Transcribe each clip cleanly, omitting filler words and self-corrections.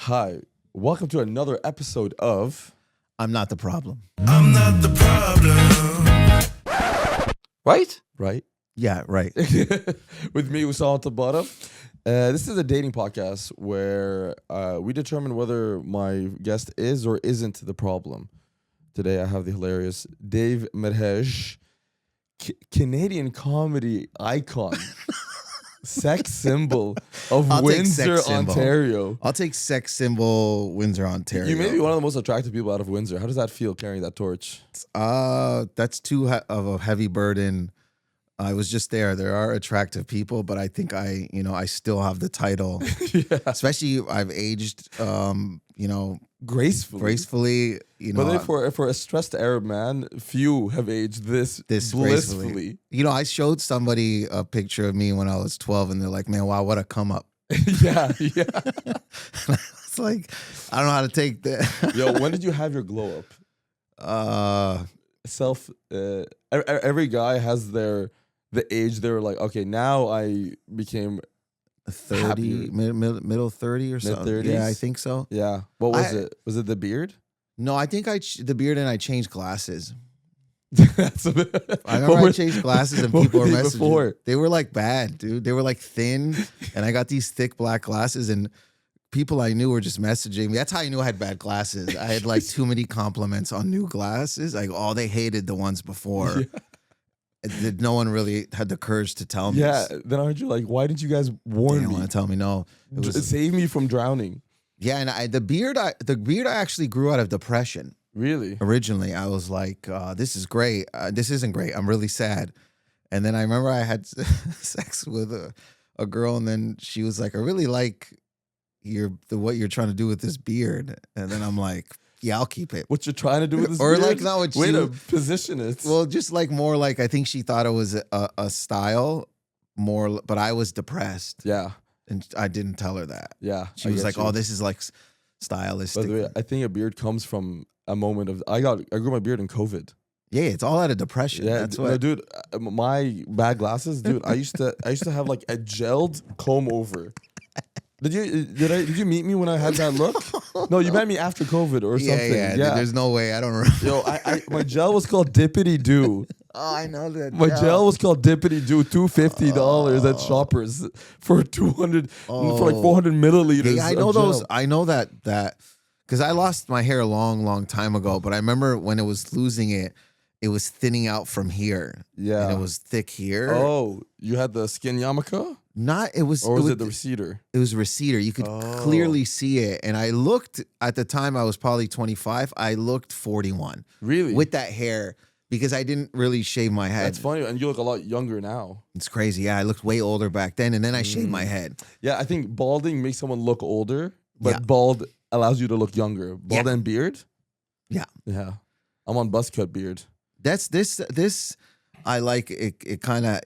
Hi, welcome to another episode of I'm Not the Problem. I'm not the problem. Right? Yeah, right. With me, Usama at the bottom. This is a dating podcast where we determine whether my guest is or isn't the problem. Today, I have the hilarious Dave Merhej, Canadian comedy icon, sex symbol of I'll take Windsor, sex symbol. Ontario. I'll take sex symbol Windsor, Ontario. You may be one of the most attractive people out of Windsor. How does that feel carrying that torch? That's too of a heavy burden. I was just there. There are attractive people, but I think I still have the title. Yeah. Especially I've aged, gracefully. But then for a stressed Arab man, few have aged this blissfully. I showed somebody a picture of me when I was 12, and they're like, "Man, wow, what a come up." Yeah. It's like, I don't know how to take that. Yo, when did you have your glow up? Every guy has the age they were like, okay, now I became 30, middle 30 or something. Mid-30s? Yeah, I think so. Yeah. What was it? Was it the beard? No, I think the beard, and I changed glasses. That's a bit, I remember I changed glasses and people were messaging. Before? They were like bad, dude. They were like thin, and I got these thick black glasses, and people I knew were just messaging me. That's how I knew I had bad glasses. I had like too many compliments on new glasses. Like, they hated the ones before. Yeah. No one really had the courage to tell me. Yeah. Then aren't you like, why didn't you guys They warn didn't me? want to tell me. No, it was, Save me from drowning. yeah. And the beard I actually grew out of depression. Really? Originally, I was like, this is great. This isn't great. I'm really sad. And then I remember I had sex with a girl, and then she was like, I really like what you're trying to do with this beard. And then I'm like, yeah, I'll keep it. What you're trying to do with this Or beard? like, no, what way she- to position it. Well, just like more like, I think she thought it was a style more, but I was depressed. yeah. And I didn't tell her that. Yeah. She I was get like, you. oh, this is like By stylistic. the way, I think a beard comes from a moment of I grew my beard in COVID. Yeah, it's all out of depression. Yeah, That's no, what. dude. My bad glasses, dude. I used to have like a gelled comb over. Did you meet me when I had that look? No, you met me after COVID or something. Yeah. There's no way. I don't remember. Yo, my gel was called Dippity Doo. Oh, I know that. My gel was called Dippity Doo, $250 at Shoppers for 200 for like 400 milliliters. Yeah, I know of those. gel. I know that because I lost my hair a long time ago. But I remember when it was losing it, it was thinning out from here. Yeah. and it was thick here. Oh, you had the skin yarmulke, Not it was. or was it the receder? It was receder. You could clearly see it. And I looked at the time. I was probably 25. I looked 41 Really? with that hair because I didn't really shave my head. That's funny, and you look a lot younger now. It's crazy. Yeah, I looked way older back then, and then I shaved my head. Yeah, I think balding makes someone look older, but Yeah. bald allows you to look younger. Bald Yeah. and beard? Yeah. Yeah. I'm on buzz-cut beard. That's this. I like it. It kind of,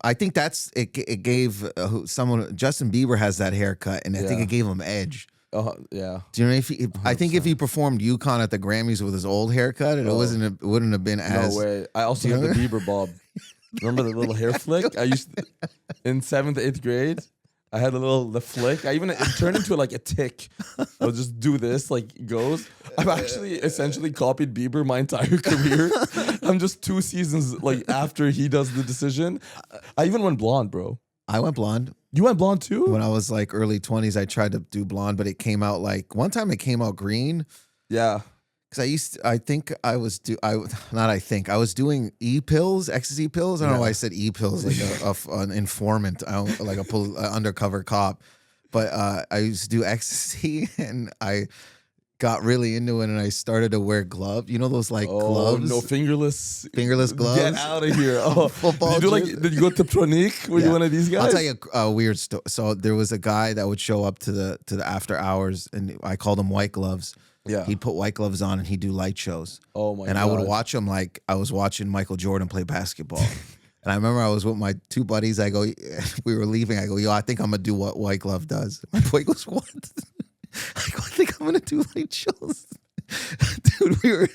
I think that's it. It gave someone. Justin Bieber has that haircut, and I think Yeah. it gave him edge. Yeah. Do you know I think if he performed Yukon at the Grammys with his old haircut, it wouldn't have been as. No way. I also had the Bieber bob. Remember the little hair flick? I used to, in 7th, 8th grade. I had the flick. It turned into like a tick. I would just do this, like it goes. I've actually essentially copied Bieber my entire career. I'm just 2 seasons like after he does the decision. I even went blonde, bro. I went blonde You went blonde too? when I was like early 20s. I tried to do blonde, but it came out like one time it came out green. Yeah. Because I was doing e-pills, ecstasy pills. I don't know why I said e-pills like an informant, like a undercover cop. But I used to do ecstasy, and I got really into it, and I started to wear gloves. You know those like gloves? No, fingerless gloves. Get out of here. Oh, Football did you go to Pronique? Were you one of these guys? I'll tell you a weird story. So there was a guy that would show up to the after hours, and I called him White Gloves. Yeah. He'd put white gloves on and he'd do light shows. Oh my god. And I would watch him like I was watching Michael Jordan play basketball. And I remember I was with my 2 buddies. I go, we were leaving. I go, yo, I think I'm going to do what White Glove does. My boy goes, what? I go, I think I'm going to do light shows. Dude, we were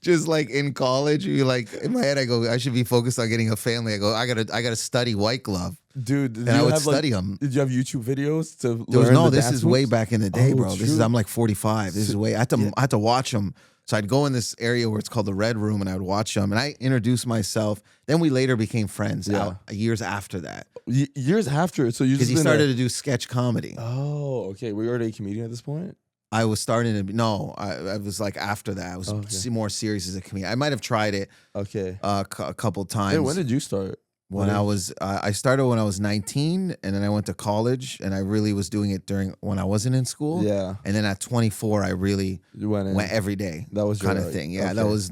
just like in college. We like in my head, I go, I should be focused on getting a family. I go, I gotta study White Glove. Dude, did and I you would have study them. Did you have YouTube videos to There was learn no. the This dance is way moves? back in the day, Oh, bro. This is true. I'm like 45. This is way. I had to watch them. So I'd go in this area where it's called the Red Room, and I'd watch them. And I introduced myself. Then we later became friends. Years after that, Years after, so you because just he started to do sketch comedy. Oh, okay. Were you already a comedian at this point? I was starting to. No, I was like after that. I was more serious as a comedian. I might have tried it. Okay. A couple times. Hey, when did you start? When I started when I was 19, and then I went to college, and I really was doing it when I wasn't in school. Yeah. And then at 24, I really went every day. That was kind your, of thing. Yeah, okay. that was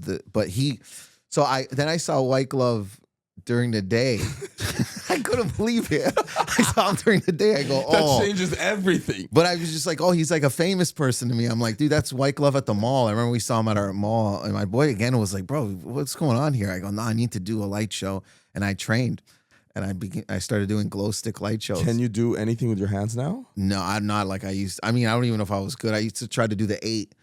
so I saw White Glove during the day. I couldn't believe it. I saw him during the day. I go, oh. That changes everything. But I was just like, oh, he's like a famous person to me. I'm like, dude, that's White Glove at the mall. I remember we saw him at our mall, and my boy again was like, bro, what's going on here? I go, no, I need to do a light show. And I trained. And I started doing glow stick light shows. Can you do anything with your hands now? No, I'm not like I used. I mean, I don't even know if I was good. I used to try to do the 8.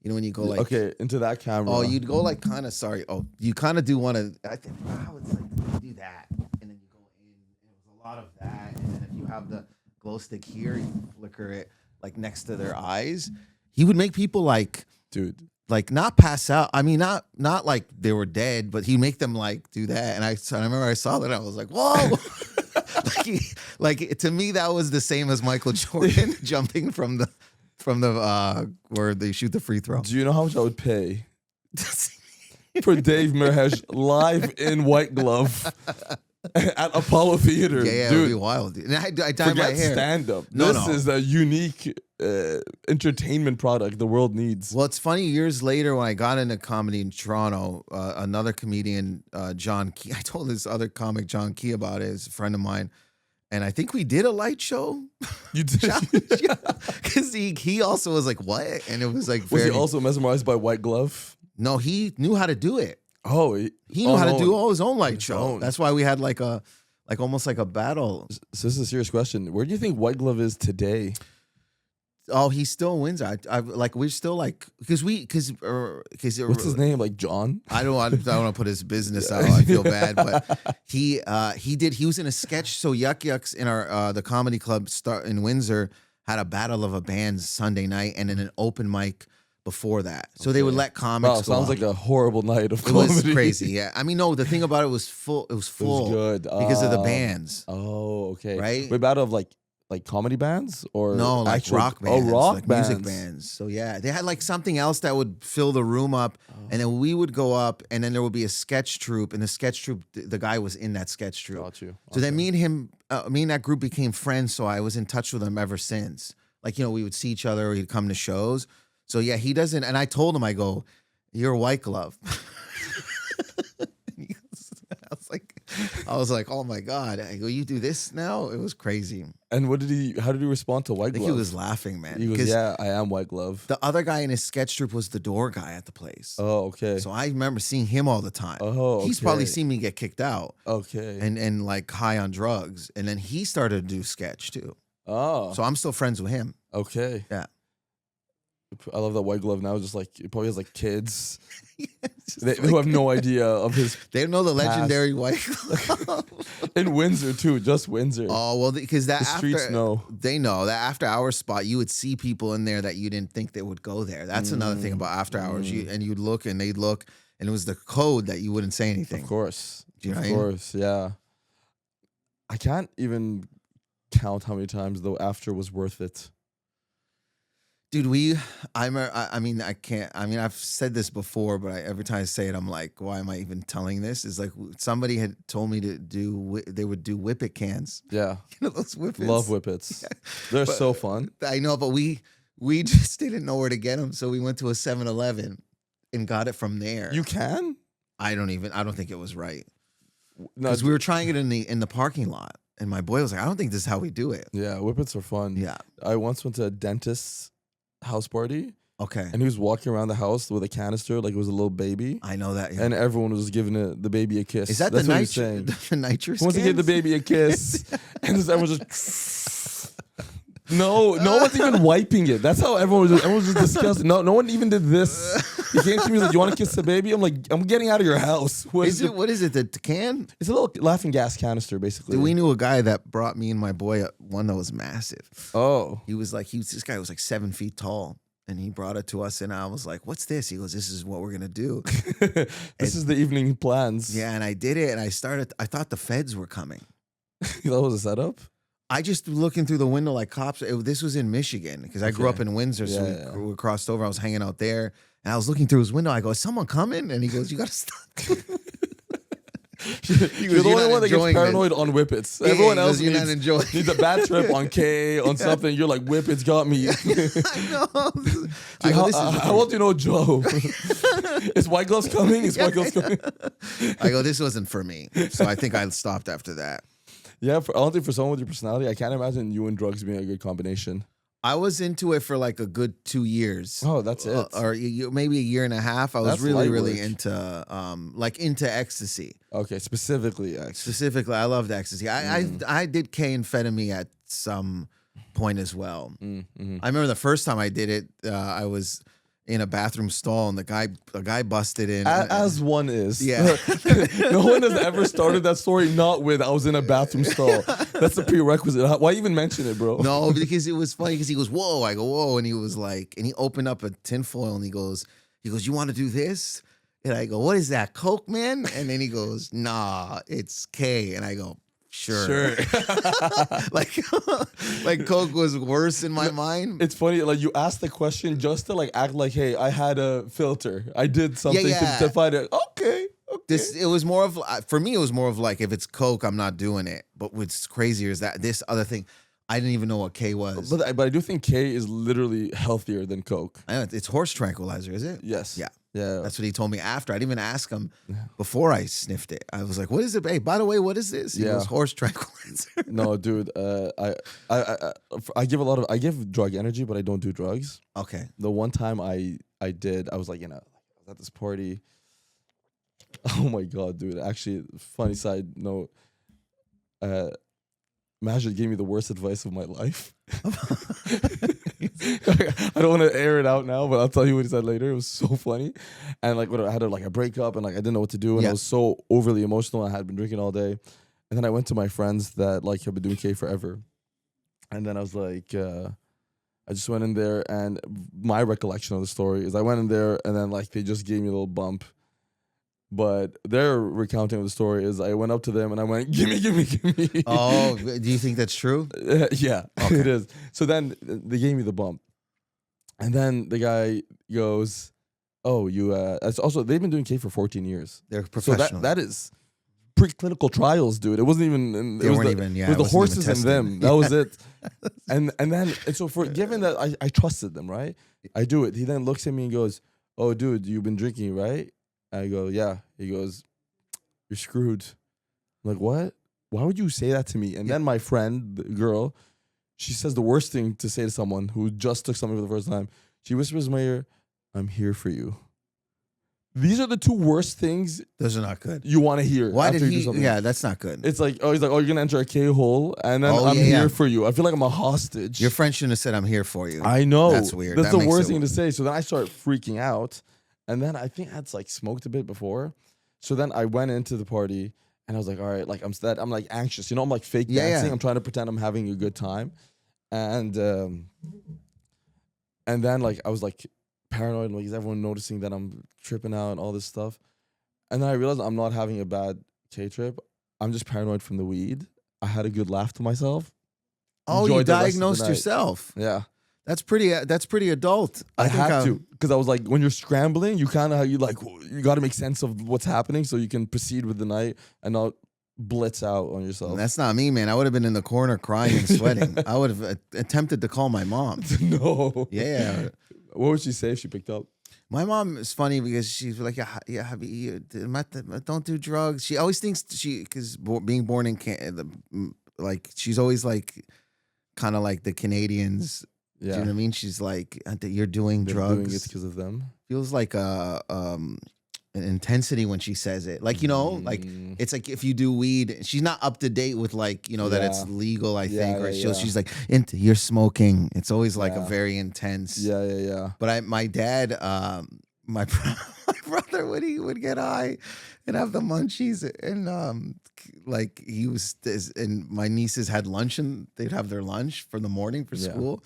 You know when you go like into that camera. Oh, you'd go like kind of sorry. Oh, you kind of do want to. I think wow, it's like do that, and then you go in. And it was a lot of that, and then if you have the glow stick here, you flicker it like next to their eyes. He would make people like, dude, like not pass out. I mean, not like they were dead, but he'd make them like do that. And I remember I saw that. I was like, whoa. like to me, that was the same as Michael Jordan jumping from the where they shoot the free throw. Do you know how much I would pay for Dave Merhej live in White Glove at Apollo Theater? Yeah, dude, it would be wild. And I dyed my hair. Stand up. This is a unique entertainment product the world needs. Well, it's funny. Years later, when I got into comedy in Toronto, another comedian, John Key, I told this other comic, John Key, about it. He's a friend of mine. And I think we did a light show. You did? Because he also was like, what? And it was like, was he also mesmerized by White Glove? No, he knew how to do it. Oh, he knew how to do all his own light show. That's why we had like almost like a battle. So this is a serious question. Where do you think White Glove is today? Oh, he's still in Windsor. I like we're still like because what's his name? Like John? I don't want to put his business out. I feel bad, but he was in a sketch. So Yuck Yucks in our the comedy club in Windsor had a battle of a bands Sunday night and then an open mic before that. So they would let comics. Wow, go sounds on. like a horrible night of comedy. It was crazy. Yeah, I mean, no, the thing about it was full. It was full. It was good because of the bands. Oh, okay. Right. Wait, battle of like comedy bands or no, like actual rock bands, rock like bands. music bands. So yeah, they had like something else that would fill the room up, and then we would go up, and then there would be a sketch troupe, and the sketch troupe, the guy was in that sketch troupe. Got you. So then me and that group became friends. So I was in touch with him ever since. Like we would see each other, or he'd come to shows. So yeah, he doesn't. And I told him, I go, "You're White Glove." I was like, oh my God. I go, you do this now? It was crazy. And how did he respond to White Glove? I think he was laughing, man. He was, yeah, I am White Glove. The other guy in his sketch troupe was the door guy at the place. Oh, okay. So I remember seeing him all the time. Oh, okay. He's probably seen me get kicked out. Okay. And like high on drugs. And then he started to do sketch too. Oh. So I'm still friends with him. Okay. Yeah. I love that White Glove now. Just like he probably has like kids who have no idea of his. They don't know the legendary White Glove in Windsor too, just Windsor. Oh well, because the streets know. They know that after hours spot, you would see people in there that you didn't think they would go there. That's another thing about after hours. You'd look and they'd look, and it was the code that you wouldn't say anything. Of course, you know of course, yeah. I can't even count how many times though after was worth it. Dude, I mean, I can't. I mean, I've said this before, but every time I say it, I'm like, why am I even telling this? It's like somebody had told me they would do whippet cans. Yeah. You know those whippets? Love whippets. Yeah. They're so fun. I know, but we just didn't know where to get them. So we went to a 7-Eleven and got it from there. You can? I don't think it was right. Because we were trying it in the parking lot. And my boy was like, I don't think this is how we do it. Yeah, whippets are fun. Yeah. I once went to a dentist's house party. Okay. And he was walking around the house with a canister like it was a little baby. I know that. Yeah. And everyone was giving the baby a kiss. Is that That's the saying. The nitrous? Who wants to give the baby a kiss? And just everyone just No one's even wiping it. That's how everyone was just disgusted. No one even did this. He came to me and was like, "You want to kiss the baby?" I'm like, "I'm getting out of your house." What is it? The can? It's a little laughing gas canister, basically. Dude, we knew a guy that brought me and my boy one that was massive. Oh, This guy was like 7 feet tall. And he brought it to us, and I was like, "What's this?" He goes, "This is what we're gonna do." This is the evening plans. Yeah, and I did it, and I thought the feds were coming. That was a setup. I just looking through the window like cops. This was in Michigan because I grew up in Windsor, so we crossed over. I was hanging out there, and I was looking through his window. I go, "Is someone coming?" And he goes, "You got to stop." You're the only one that gets paranoid on whippets. Yeah, everyone else you're not enjoying. needs a bad trip on K, on something. You're like, whippets got me. I know. Dude, how old do you know Joe? Is White Gloves coming? Is White Gloves coming? I go, this wasn't for me. So I think I stopped after that. Yeah, I don't think for someone with your personality, I can't imagine you and drugs being a good combination. I was into it for like a good 2 years. Oh, that's it. Or maybe a year and a half. I was really into ecstasy. Okay, specifically ecstasy. Specifically, I loved ecstasy. I did K amphetamine at some point as well. Mm-hmm. I remember the first time I did it, I was in a bathroom stall, and a guy busted in. As one is. Yeah. No one has ever started that story not with, "I was in a bathroom stall." That's the prerequisite. Why even mention it, bro? No, because it was funny because he goes, "Whoa." I go, "Whoa." And he was like, and he opened up a tinfoil and he goes, "You want to do this?" And I go, "What is that, Coke, man?" And then he goes, "Nah, it's K." And I go, Sure. like Coke was worse in my mind. It's funny, like you asked the question just to like act like, "Hey, I had a filter. I did something to find it." Okay. It was more of, for me, it was more of like, if it's Coke, I'm not doing it. But what's crazier is that this other thing, I didn't even know what K was. But I do think K is literally healthier than Coke. I know, it's horse tranquilizer, is it? Yes. Yeah. Yeah. That's what he told me after. I didn't even ask him before I sniffed it. I was like, "What is it? Hey, by the way, what is this?" He goes, "Horse tranquilizer." No, dude. I give drug energy, but I don't do drugs. Okay. The one time I did, I was like, I was at this party. Oh my god, dude! Actually, funny side note. Majid gave me the worst advice of my life. I don't want to air it out now, but I'll tell you what he said later. It was so funny. And like, I had a breakup, and like I didn't know what to do, and I was so overly emotional. I had been drinking all day, and then I went to my friends that like have been doing K forever, and then I was like, I just went in there, and my recollection of the story is I went in there, and then like they just gave me a little bump. But their recounting of the story is I went up to them and I went, "Gimme, gimme, gimme." Oh, do you think that's true? Yeah, okay. It is. So then they gave me the bump. And then the guy goes, "Oh, you, it's also, they've been doing K for 14 years. They're professional. So that is preclinical trials, dude. It wasn't even, it was the horses and them. That was it. And so given that I trusted them, right? I do it. He then looks at me and goes, "Oh, dude, you've been drinking, right?" I go, "Yeah." He goes, "You're screwed." I'm like, "What? Why would you say that to me?" And then my friend, the girl, she says the worst thing to say to someone who just took something for the first time. She whispers in my ear, "I'm here for you." These are the two worst things. Those are not good. You want to hear. Why did you he? do something. Yeah, that's not good. It's like, he's like, "Oh, you're gonna enter a K hole," and then I'm here for you. I feel like I'm a hostage. Your friend shouldn't have said, "I'm here for you." I know. That's weird. That's the worst thing to say. So then I start freaking out. And then I think I had like smoked a bit before. So then I went into the party and I was like, all right, like I'm like anxious. I'm like fake dancing. I'm trying to pretend I'm having a good time. And then like I was like paranoid, like is everyone noticing that I'm tripping out and all this stuff? And then I realized I'm not having a bad K trip. I'm just paranoid from the weed. I had a good laugh to myself. Oh, you diagnosed yourself. Yeah. That's pretty adult. I had to, because I was like, when you're scrambling, you kind of you got to make sense of what's happening so you can proceed with the night and not blitz out on yourself. That's not me, man. I would have been in the corner crying and sweating. I would have attempted to call my mom. No. Yeah. What would she say if she picked up? My mom is funny because she's like, don't do drugs. She always thinks because being born in Canada, like she's always like, kind of like the Canadians. Yeah. Do you know what I mean? She's like, "You're doing drugs." Doing it because of them. Feels like intensity when she says it. Like, you know, like it's like if you do weed, she's not up to date with like, you know, that it's legal, I think, or she's like, you're smoking. It's always like a very intense. Yeah. But my dad, my brother, when he would get high and have the munchies, and like he was, and my nieces had lunch, and they'd have their lunch for the morning for school.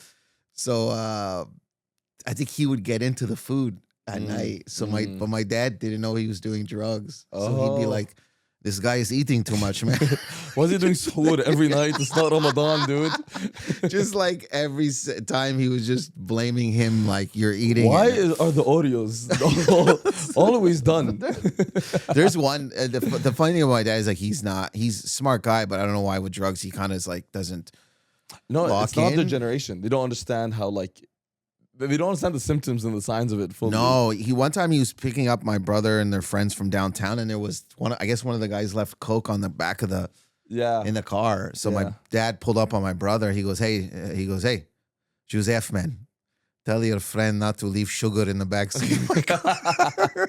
So I think he would get into the food at night. So but my dad didn't know he was doing drugs. So he'd be like, this guy is eating too much, man. Why is he doing suhoor every night? It's not Ramadan, dude. Just like every time he was just blaming him, like, you're eating. Why are the Oreos always done? There's one, the funny thing about my dad is like, he's a smart guy, but I don't know why with drugs, he kind of like doesn't it's not their generation. They don't understand how, like, they don't understand the symptoms and the signs of it fully. No, one time he was picking up my brother and their friends from downtown, and there was one of the guys left Coke on the back of the in the car. So my dad pulled up on my brother. He goes, hey, Joseph, man, tell your friend not to leave sugar in the back seat of my car.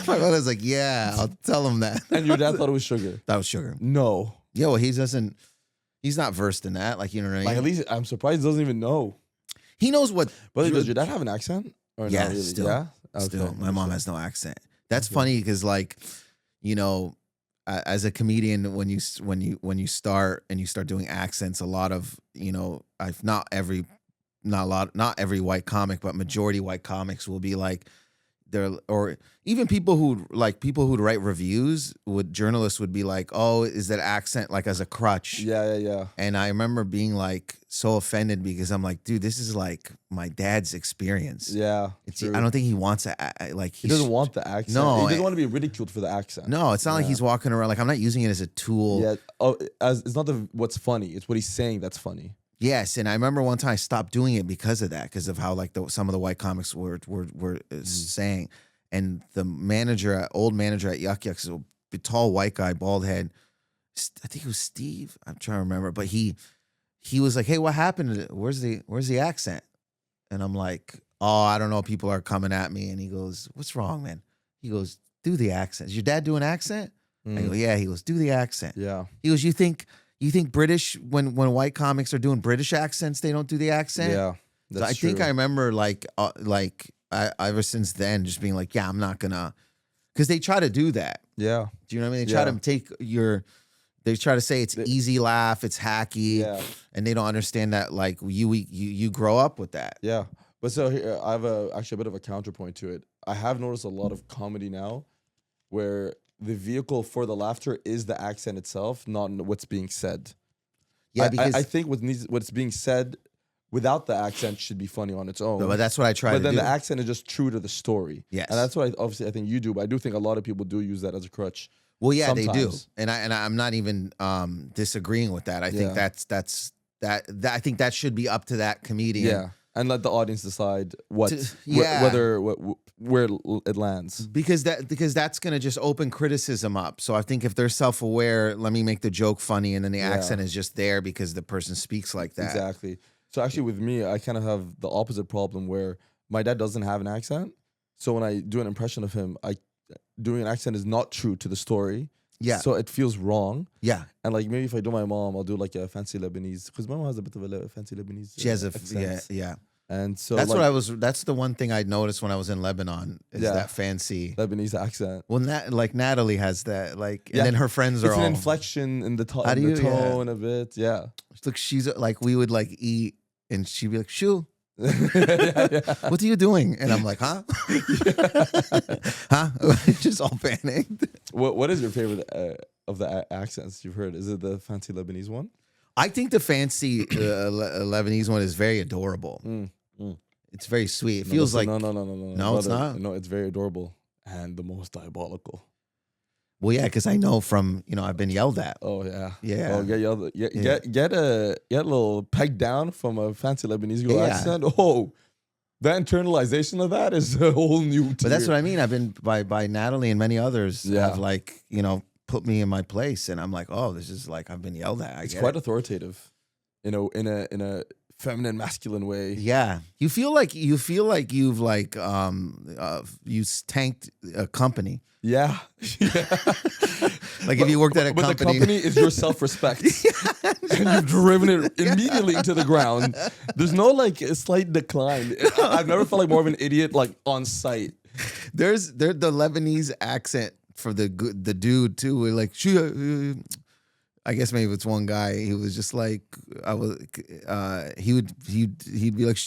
My brother's like, yeah, I'll tell him that. And your dad thought it was sugar? That was sugar. No. Yeah, well, he's not versed in that. Like, you know what I mean? Like, at least I'm surprised he doesn't even know. He knows what. But does your dad have an accent? Or yeah, not really? still. Yeah? Still. Okay. My mom has no accent. That's funny because, like, you know, as a comedian, when you start and you start doing accents, a lot of, you know, not every white comic, but majority white comics will be like, or even people who'd write reviews, journalists would be like, oh, is that accent like as a crutch? Yeah. And I remember being like so offended because I'm like, dude, this is like my dad's experience. Yeah. I don't think he wants he doesn't want the accent. No, he doesn't want to be ridiculed for the accent. No, it's not like he's walking around like, I'm not using it as a tool. Yeah. It's not what's funny. It's what he's saying that's funny. Yes, and I remember one time I stopped doing it because of that, because of how like some of the white comics were saying, and the old manager at Yuck Yucks, a tall white guy, bald head, I think it was Steve. I'm trying to remember, but he was like, "Hey, what happened? Where's the accent?" And I'm like, "Oh, I don't know. People are coming at me." And he goes, "What's wrong, man?" He goes, "Do the accent. Is your dad do an accent?" I go, "Yeah." He goes, "Do the accent." Yeah. He goes, "You think British, when white comics are doing British accents, they don't do the accent?" Yeah, that's I think I remember ever since then just being like, yeah, I'm not gonna, because they try to do that. Yeah. Do you know what I mean? They try to they try to say it's easy laugh, it's hacky, and they don't understand that like you grow up with that. Yeah. But so here, I have actually a bit of a counterpoint to it. I have noticed a lot of comedy now where the vehicle for the laughter is the accent itself, not what's being said. Yeah, because I think what's being said without the accent should be funny on its own. But that's what I try to do. But then the accent is just true to the story. Yes. And that's what I think you do, but I do think a lot of people do use that as a crutch. Well, yeah, sometimes. They do. And I'm not even disagreeing with that. I think I think that should be up to that comedian. Yeah. And let the audience decide where it lands. Because that's going to just open criticism up. So I think if they're self-aware, let me make the joke funny, and then the accent is just there because the person speaks like that. Exactly. So actually with me, I kind of have the opposite problem where my dad doesn't have an accent. So when I do an impression of him, doing an accent is not true to the story. Yeah. So it feels wrong. Yeah. And like maybe if I do my mom, I'll do like a fancy Lebanese, because my mom has a bit of a fancy Lebanese. She has accent. yeah. And so that's that's the one thing I noticed when I was in Lebanon is that fancy Lebanese accent. Well, Natalie has that, like, and then her friends are it's all an inflection in the, you, tone a bit. Yeah. Look, she's like, we would like eat and she'd be like, "Shoo." What are you doing? And I'm like, huh? Huh? Just all panicked. What is your favorite of the accents you've heard? Is it the fancy Lebanese one? I think the fancy Lebanese one is very adorable. It's very sweet. It feels like no. No, it's not. No, it's very adorable and the most diabolical. Well, yeah, because I know from I've been yelled at. Oh yeah, yeah. Oh, get yelled at. Get a little pegged down from a fancy Lebanese girl accent. Oh, the internalization of that is a whole new tier. But that's what I mean. I've been by Natalie and many others have put me in my place, and I'm like, oh, this is like I've been yelled at. It's quite authoritative, in a feminine, masculine way. Yeah, you feel like you've tanked a company. Yeah. Like if you worked at a but company, the company is your self-respect, and you've driven it immediately into the ground. There's no like a slight decline. I've never felt like more of an idiot like on site. there's the Lebanese accent for the dude too. We're like, I guess maybe it's one guy. He was just like, he'd be like,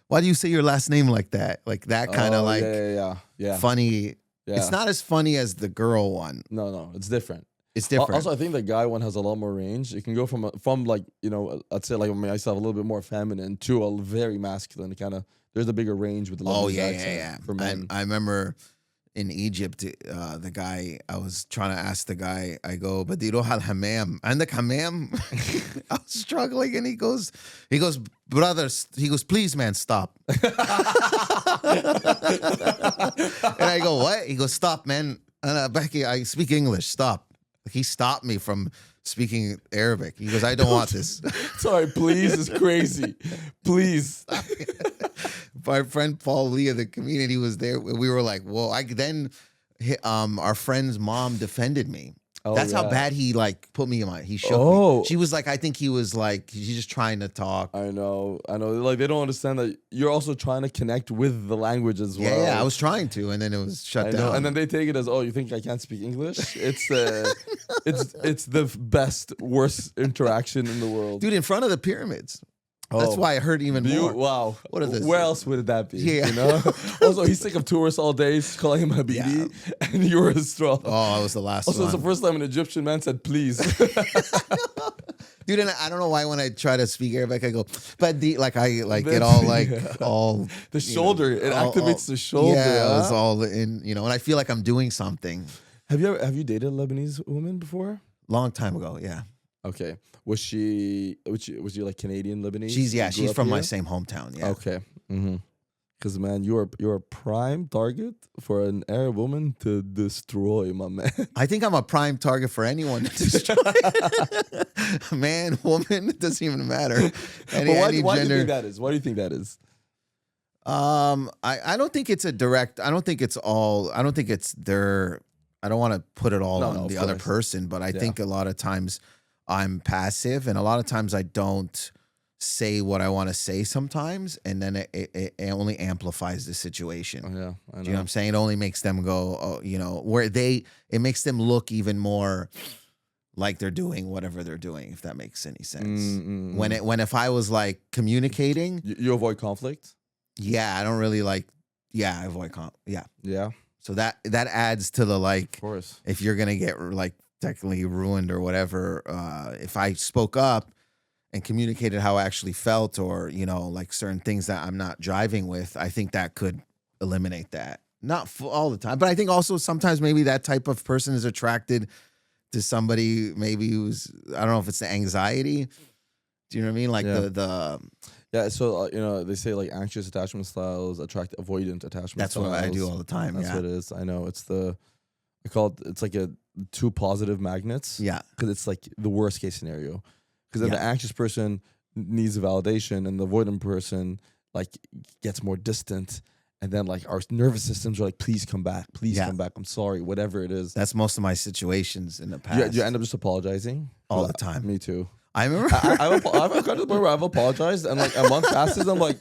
why do you say your last name like that? Like that kind of yeah. funny. Yeah. It's not as funny as the girl one. No, it's different. It's different. Also, I think the guy one has a lot more range. It can go from like, you know, I'd say like myself, a little bit more feminine to a very masculine kind of. There's a bigger range with the Lebanese accent for men. I remember in Egypt, the guy, I was trying to ask the guy, I go, but you don't have hammam. And the hammam, I was struggling, and he goes, brothers, he goes, please, man, stop. And I go, what? He goes, stop, man. And Becky, I speak English, stop. He stopped me from speaking Arabic. He goes, I don't want this. Sorry, please is crazy. Please. My friend Paul Lee, the comedian, he was there. We were like, whoa. Our friend's mom defended me. Oh, That's how bad he like put me in my. He shook me. She was like, I think he was like, he's just trying to talk. I know. Like they don't understand that you're also trying to connect with the language as well. Yeah, I was trying to, and then it was shut down. And then they take it as, oh, you think I can't speak English? It's it's the best, worst interaction in the world, dude. In front of the pyramids. That's why I heard even more. Wow. What is this? Where else would that be? Yeah. You know? Also, he's sick of tourists all day, calling him Habibi, and you were a straw. Oh, I was the last one. Also, it's the first time an Egyptian man said please. Dude, and I don't know why when I try to speak Arabic, I go, but get all like all the shoulder. It activates the shoulder. Yeah, it was all in, and I feel like I'm doing something. Have you dated a Lebanese woman before? Long time ago, yeah. Okay. Was she like Canadian Lebanese? She's from my same hometown. Yeah. Okay. Because man, you're a prime target for an Arab woman to destroy, my man. I think I'm a prime target for anyone to destroy. Man, woman, it doesn't even matter. Why do you think that is? Why do you think that is? I don't think it's a direct. I don't think it's their. I don't want to put it all on the other person, but I think a lot of times I'm passive, and a lot of times I don't say what I want to say sometimes, and then it only amplifies the situation. Oh, yeah, I know. Do you know what I'm saying? It only makes them go, it makes them look even more like they're doing whatever they're doing, if that makes any sense. If I was like communicating, you avoid conflict. Yeah, I don't really like. Yeah, I avoid conflict. Yeah. So that adds to the like. Of course. If you're gonna get like technically ruined or whatever, if I spoke up and communicated how I actually felt, or like certain things that I'm not driving with, I think that could eliminate that. Not all the time, but I think also sometimes maybe that type of person is attracted to somebody maybe who's, I don't know if it's the anxiety. Do you know what I mean? Like Yeah, so they say like anxious attachment styles attract avoidant attachment That's styles. what I do all the time. That's what it is. I know it's it's like a two positive magnets. Yeah, because it's like the worst case scenario. Because then the anxious person needs validation, and the avoidant person like gets more distant, and then like our nervous systems are like, please come back, come back. I'm sorry, whatever it is. That's most of my situations in the past. You end up just apologizing all the time. Me too. I remember I've got to the point where I've apologized, and like a month passes, I'm like,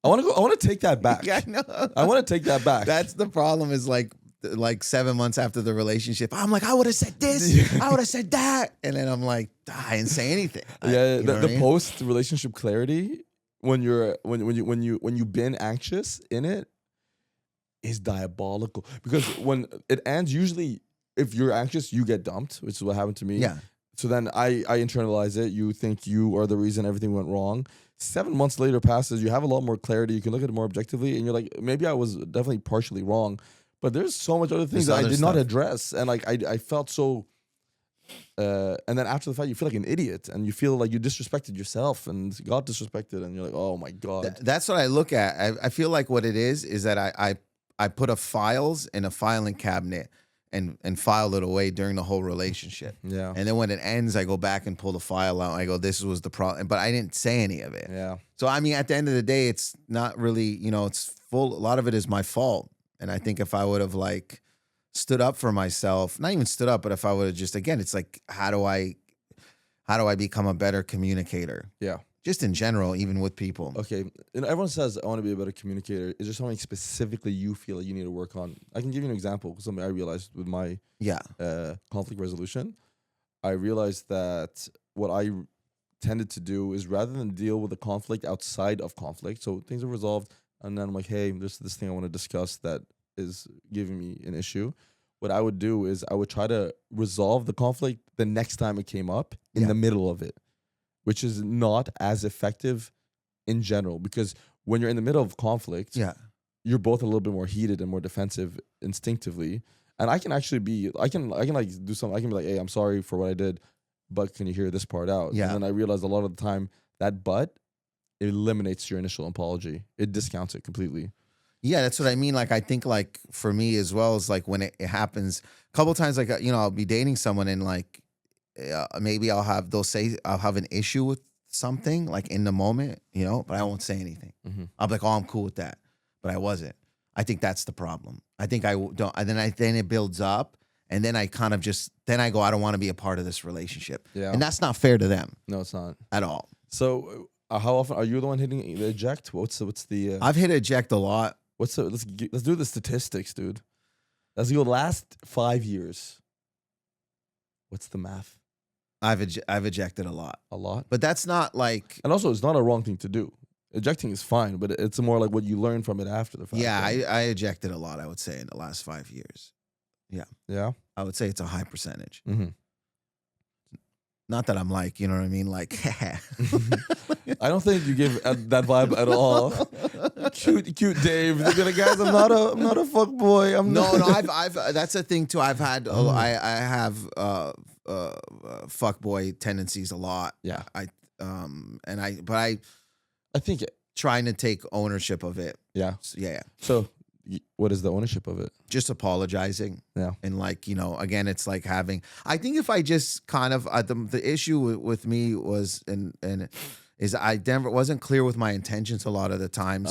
I want to take that back. Yeah, I know. I want to take that back. That's the problem. Is like 7 months after the relationship, I'm like, I would have said this, I would have said that, and then I'm like, I didn't say anything. The post relationship clarity when you've been anxious in it is diabolical, because when it ends, usually if you're anxious, you get dumped, which is what happened to me. Yeah. So then I internalize it. You think you are the reason everything went wrong. 7 months later passes. You have a lot more clarity. You can look at it more objectively, and you're like, maybe I was definitely partially wrong, but there's so much other things that I did not address, and like I felt so. And then after the fact, you feel like an idiot, and you feel like you disrespected yourself and got disrespected, and you're like, oh my god. That's what I look at. I feel like what it is that I put files in a filing cabinet. and filed it away during the whole relationship. Yeah. And then when it ends, I go back and pull the file out. And I go, this was the problem, but I didn't say any of it. Yeah. So I mean, at the end of the day, it's not really, you know, it's full. A lot of it is my fault. And I think if I would have like stood up for myself, not even stood up, but if I would have just, again, it's like, how do I become a better communicator? Yeah. Just in general, even with people. Okay. And everyone says, I want to be a better communicator. Is there something specifically you feel like you need to work on? I can give you an example. Something I realized with my conflict resolution. I realized that what I tended to do is rather than deal with the conflict outside of conflict, so things are resolved, and then I'm like, hey, there's this thing I want to discuss that is giving me an issue. What I would do is I would try to resolve the conflict the next time it came up in the middle of it, which is not as effective in general, because when you're in the middle of conflict, you're both a little bit more heated and more defensive instinctively. And I can actually be, I can like do something. I can be like, hey, I'm sorry for what I did, but can you hear this part out? Yeah. And then I realized a lot of the time that but eliminates your initial apology. It discounts it completely. Yeah, that's what I mean. Like, I think like for me as well is like when it happens a couple of times, like, you know, I'll be dating someone and like, maybe they'll say I'll have an issue with something like in the moment, you know, but I won't say anything. I'll be like, oh, I'm cool with that. But I wasn't. I think that's the problem. I think I don't. And then it builds up, and then I kind of then I go, I don't want to be a part of this relationship. Yeah. And that's not fair to them. No, it's not at all. So how often are you the one hitting the eject? What's the? I've hit eject a lot. Let's do the statistics, dude. Let's go last 5 years. What's the math? I've ejected a lot. A lot? But that's not like... And also, it's not a wrong thing to do. Ejecting is fine, but it's more like what you learn from it after the fact. Yeah, I ejected a lot, I would say, in the last 5 years. Yeah. Yeah? I would say it's a high percentage. Mm-hmm. Not that I'm like, you know what I mean? Like, I don't think you give that vibe at all. Cute Dave. Guys, I'm not a fuck boy. No, I've that's the thing too. I've had I have fuck boy tendencies a lot. Yeah. I think trying to take ownership of it. Yeah. Yeah. So what is the ownership of it? Just apologizing. Yeah. And like, you know, again, it's like I think if I just kind of, the issue with me was, is I wasn't clear with my intentions a lot of the times.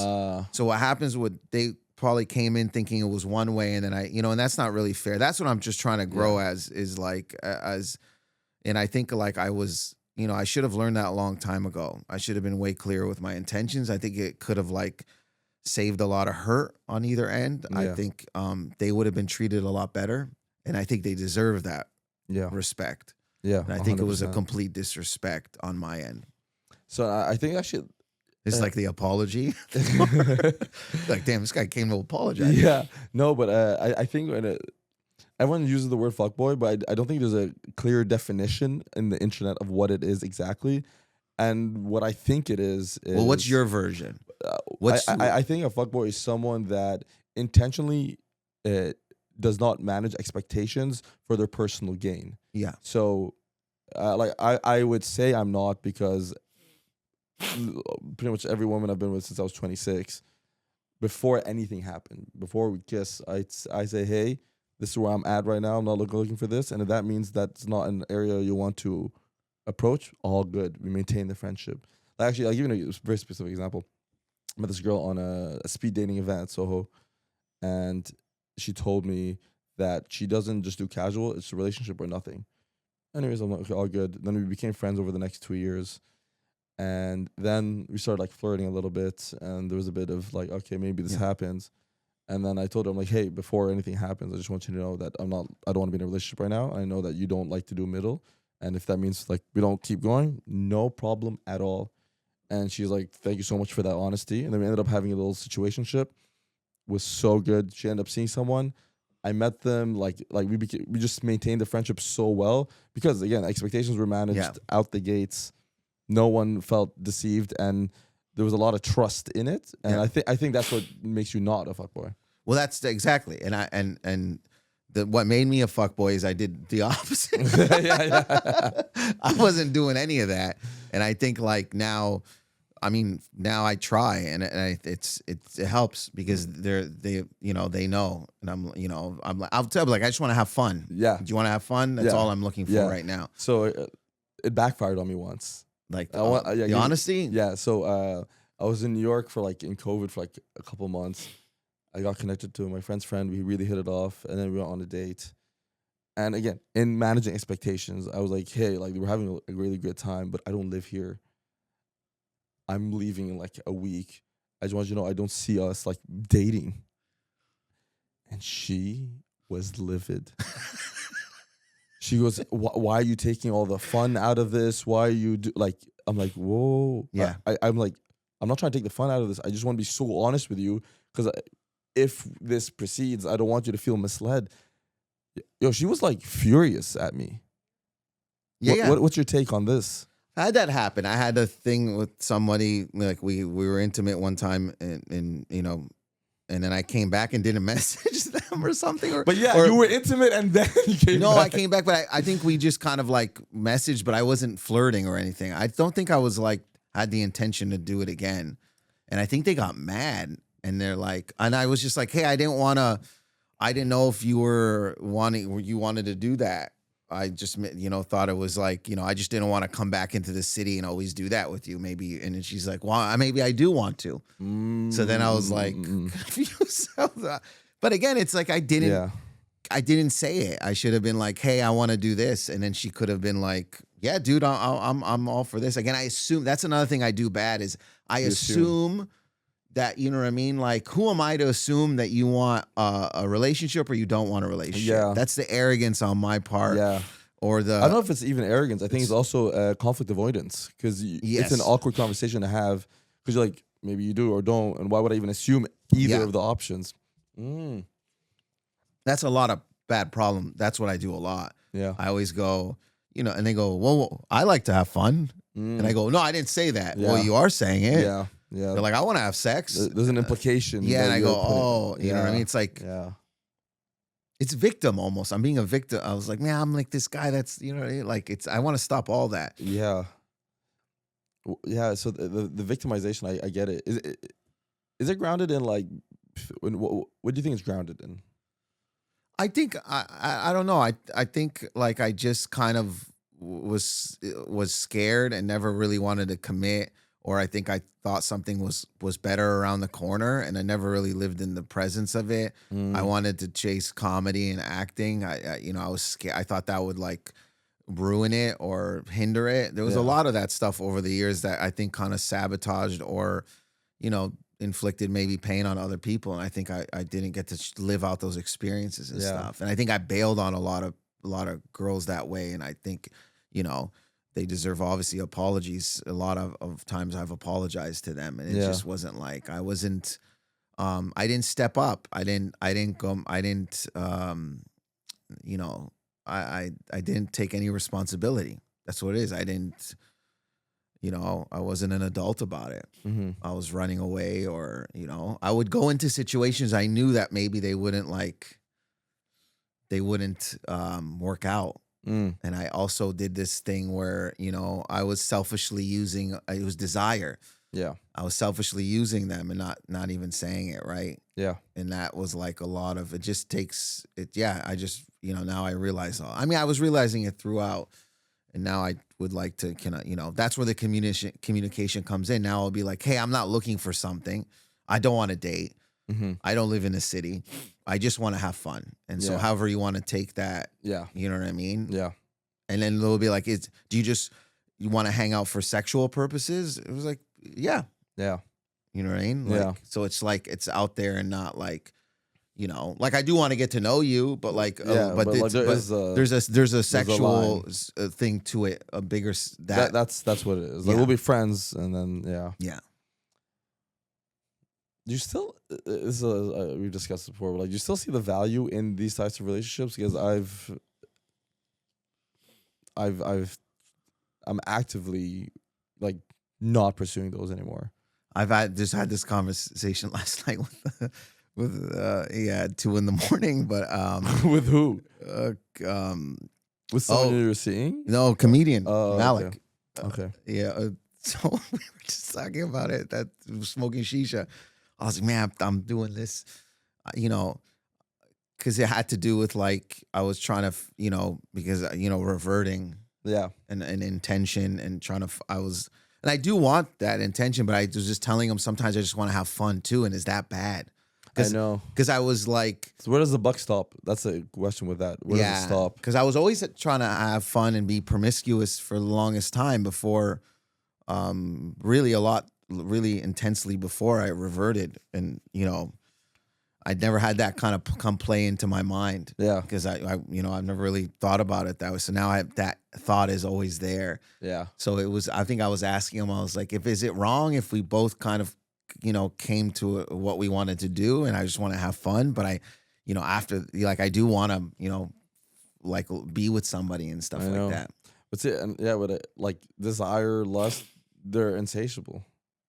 So what happens they probably came in thinking it was one way, and then and that's not really fair. That's what I'm just trying to grow and I think like I was, I should have learned that a long time ago. I should have been way clearer with my intentions. I think it could have like saved a lot of hurt on either end. Yeah. I think they would have been treated a lot better, and I think they deserve that respect. Yeah, and I think 100%. It was a complete disrespect on my end. So I think actually it's like the apology. Like, damn, this guy came to apologize. Yeah, no, but I think everyone uses the word fuckboy, but I don't think there's a clear definition in the internet of what it is exactly. And what I think it is well, what's your version? I think a fuckboy is someone that intentionally does not manage expectations for their personal gain. Yeah. So, I would say I'm not, because pretty much every woman I've been with since I was 26, before anything happened, before we kiss, I say, hey, this is where I'm at right now. I'm not looking for this. And if that means that's not an area you want to approach, all good. We maintain the friendship. Actually, I'll give you a very specific example. I met this girl on a speed dating event at Soho, and she told me that she doesn't just do casual, it's a relationship or nothing. Anyways, I'm like, okay, all good. Then we became friends over the next 2 years. And then we started like flirting a little bit, and there was a bit of like, okay, maybe this happens. And then I told her, I'm like, hey, before anything happens, I just want you to know that I don't want to be in a relationship right now. I know that you don't like to do middle. And if that means like we don't keep going, no problem at all. And she's like, thank you so much for that honesty. And then we ended up having a little situationship. It was so good. She ended up seeing someone. I met them, like we just maintained the friendship so well, because again, expectations were managed out the gates. No one felt deceived, and there was a lot of trust in it. And I think that's what makes you not a fuckboy. Well, that's exactly. And what made me a fuckboy is I did the opposite. I wasn't doing any of that. And I think like now I mean, now I try, and it helps because they know, and I'm like, I'll tell them, like, I just want to have fun. Yeah. Do you want to have fun? That's Yeah. all I'm looking for right now. So it backfired on me once. Like the honesty. Yeah. So I was in New York in COVID for like a couple months. I got connected to my friend's friend. We really hit it off, and then we went on a date. And again, in managing expectations, I was like, hey, like we're having a really good time, but I don't live here. I'm leaving in like a week. I just want you to know I don't see us like dating. And she was livid. She goes, why are you taking all the fun out of this? Why are you I'm like, whoa. Yeah. I'm like, I'm not trying to take the fun out of this. I just want to be so honest with you because if this proceeds, I don't want you to feel misled. Yo, she was like furious at me. Yeah. What's your take on this? I had that happen. I had a thing with somebody, like we were intimate one time, and and then I came back and didn't message them or something. But you were intimate and then you came back. No, I came back, but I think we just kind of like messaged, but I wasn't flirting or anything. I don't think I was like, had the intention to do it again. And I think they got mad, and they're like, and I was just like, hey, I didn't know if you wanted to do that. I just, thought it was like, I just didn't want to come back into the city and always do that with you, maybe. And then she's like, well, maybe I do want to. So then I was like, confused. But again, it's like I didn't say it. I should have been like, hey, I want to do this. And then she could have been like, yeah, dude, I'm all for this. Again, I assume that's another thing I do bad is I assume that, you know what I mean? Like, who am I to assume that you want a relationship or you don't want a relationship? Yeah. That's the arrogance on my part. Yeah. Or I don't know if it's even arrogance. I think it's also conflict avoidance because it's an awkward conversation to have because you're like, maybe you do or don't. And why would I even assume either of the options? That's a lot of bad problem. That's what I do a lot. Yeah. I always go, and they go, well, I like to have fun. And I go, no, I didn't say that. Yeah. Well, you are saying it. Yeah. Yeah. They're like, I want to have sex. There's an implication. Yeah. And I go, you know what I mean? It's like, it's victim almost. I'm being a victim. I was like, man, I'm like this guy that's, like I want to stop all that. Yeah. Yeah. So the victimization, I get it. Is it grounded in like, what do you think it's grounded in? I think, I don't know. I think like I just kind of was scared and never really wanted to commit. Or I think I thought something was better around the corner, and I never really lived in the presence of it. I wanted to chase comedy and acting. I was scared. I thought that would like ruin it or hinder it. There was a lot of that stuff over the years that I think kind of sabotaged or, inflicted maybe pain on other people. And I think I didn't get to live out those experiences and stuff. And I think I bailed on a lot of girls that way. And I think, they deserve obviously apologies. A lot of times I've apologized to them, and it just wasn't like I didn't step up. I didn't take any responsibility. That's what it is. I didn't, I wasn't an adult about it. I was running away, or, I would go into situations I knew that maybe they wouldn't work out. And I also did this thing where, I was selfishly using, it was desire. Yeah. I was selfishly using them and not even saying it, right? Yeah. And that was like a lot of, it just takes it. Yeah. I just, now I realize, I was realizing it throughout, and now I would like to that's where the communication comes in. Now I'll be like, hey, I'm not looking for something. I don't want to date. I don't live in a city. I just want to have fun. And so however you want to take that, you know what I mean? Yeah. And then they'll be like, you want to hang out for sexual purposes? It was like, yeah. Yeah. You know what I mean? Like, so it's like, it's out there and not like, like I do want to get to know you, but like, there's a sexual thing to it, a bigger, that's what it is. Like, we'll be friends, and then, Yeah. Do you still, we've discussed it before, but like, do you still see the value in these types of relationships? Because I'm actively like not pursuing those anymore. I've just had this conversation last night with 2 a.m, but with who? With someone you were seeing? No, comedian Malik. Okay. So we were just talking about it, that smoking shisha. I was like, man, I'm doing this, you know, because it had to do with like, I was trying to, because, reverting Yeah. and intention and trying to, and I do want that intention, but I was just telling him sometimes I just want to have fun too. And is that bad? I know. Because I was like, So where does the buck stop? That's a question with that. Where does it stop? because I was always trying to have fun and be promiscuous for the longest time before, really intensely before I reverted. And, I'd never had that kind of come play into my mind. Yeah. Because I've never really thought about it that way. So now that thought is always there. Yeah. So I think I was asking him, I was like, is it wrong if we both kind of, came to what we wanted to do and I just want to have fun, but after, like, I do want to, like, be with somebody and stuff like that. But see, and yeah, but like desire, lust, they're insatiable.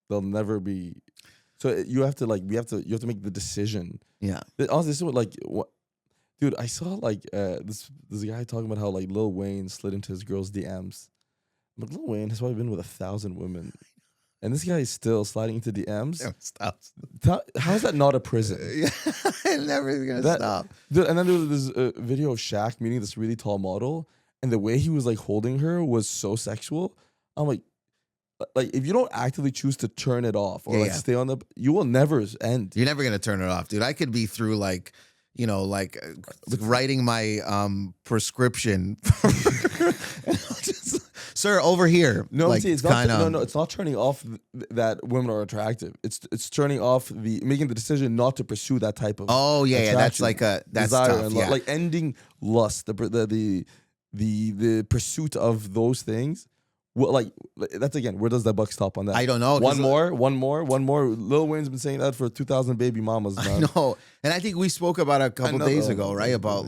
They'll never be. So you have to you have to make the decision. Yeah. Honestly, this is what dude, I saw this guy talking about how like Lil Wayne slid into his girl's DMs. But Lil Wayne has probably been with 1,000 women. And this guy is still sliding into DMs. Stop. How is that not a prison? Yeah, it never is gonna stop. Dude, and then there was this video of Shaq meeting this really tall model, and the way he was like holding her was so sexual. I'm like if you don't actively choose to turn it off or stay on you will never end. You're never gonna turn it off, dude. I could be through writing my prescription. Sir, over here. No, it's not. No, it's not turning off that women are attractive. It's turning off making the decision not to pursue that type of. Oh yeah, that's desire tough, and yeah. like ending lust, the pursuit of those things. Well, that's again, where does that buck stop on that? I don't know. One more. Lil Wayne's been saying that for 2,000 baby mamas. Man. I know, and I think we spoke about it a couple days ago, right? About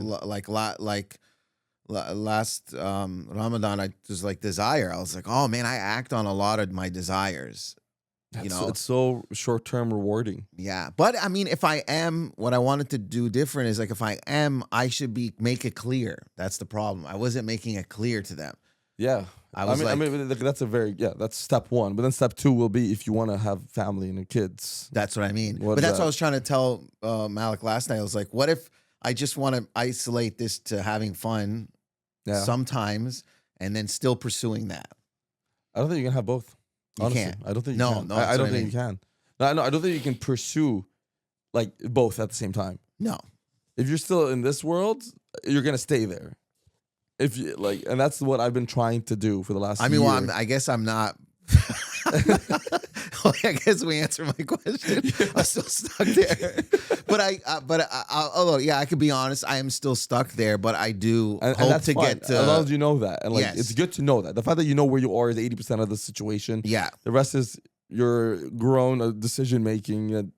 last Ramadan, I was like desire. I was like, oh man, I act on a lot of my desires. It's so short term rewarding. Yeah, but I mean, if I am, what I wanted to do different is like, if I am, I should make it clear. That's the problem. I wasn't making it clear to them. Yeah. I mean, that's that's step one. But then step two will be if you want to have family and kids. That's what I mean. But that's what I was trying to tell Malik last night. I was like, what if I just want to isolate this to having fun sometimes and then still pursuing that? I don't think you can have both. Honestly. You can't. I don't think you can. No, I don't think you can. No, I don't think you can pursue both at the same time. No. If you're still in this world, you're going to stay there. If you and that's what I've been trying to do for the last. I mean, year. well, I guess I'm not. I guess we answered my question. I'm still stuck there, although I could be honest, I am still stuck there. But I do hope to get to. As long as you know that, and yes. It's good to know that. The fact that you know where you are is 80% of the situation. Yeah, the rest is your grown decision making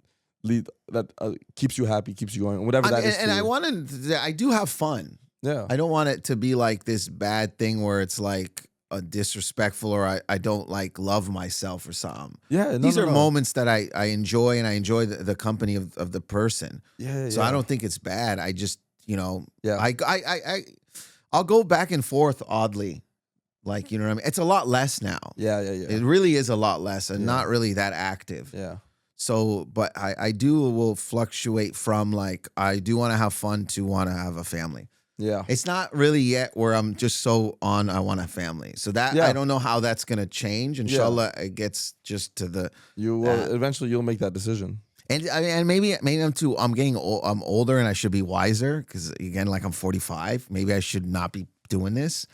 that keeps you happy, keeps you going, whatever that is. And I do have fun. Yeah, I don't want it to be like this bad thing where it's like a disrespectful or I don't love myself or something. Yeah, these are moments that I enjoy, and I enjoy the company of the person. Yeah, so I don't think it's bad. I just I'll go back and forth oddly, you know what I mean. It's a lot less now. Yeah. It really is a lot less, and not really that active. Yeah. So, but I will fluctuate from I do want to have fun to want to have a family. Yeah. It's not really yet where I'm just so on, I want a family. So that, I don't know how that's going to change. Inshallah, it gets just to the... You will, eventually you'll make that decision. And maybe I'm older and I should be wiser because again, I'm 45. Maybe I should not be doing this.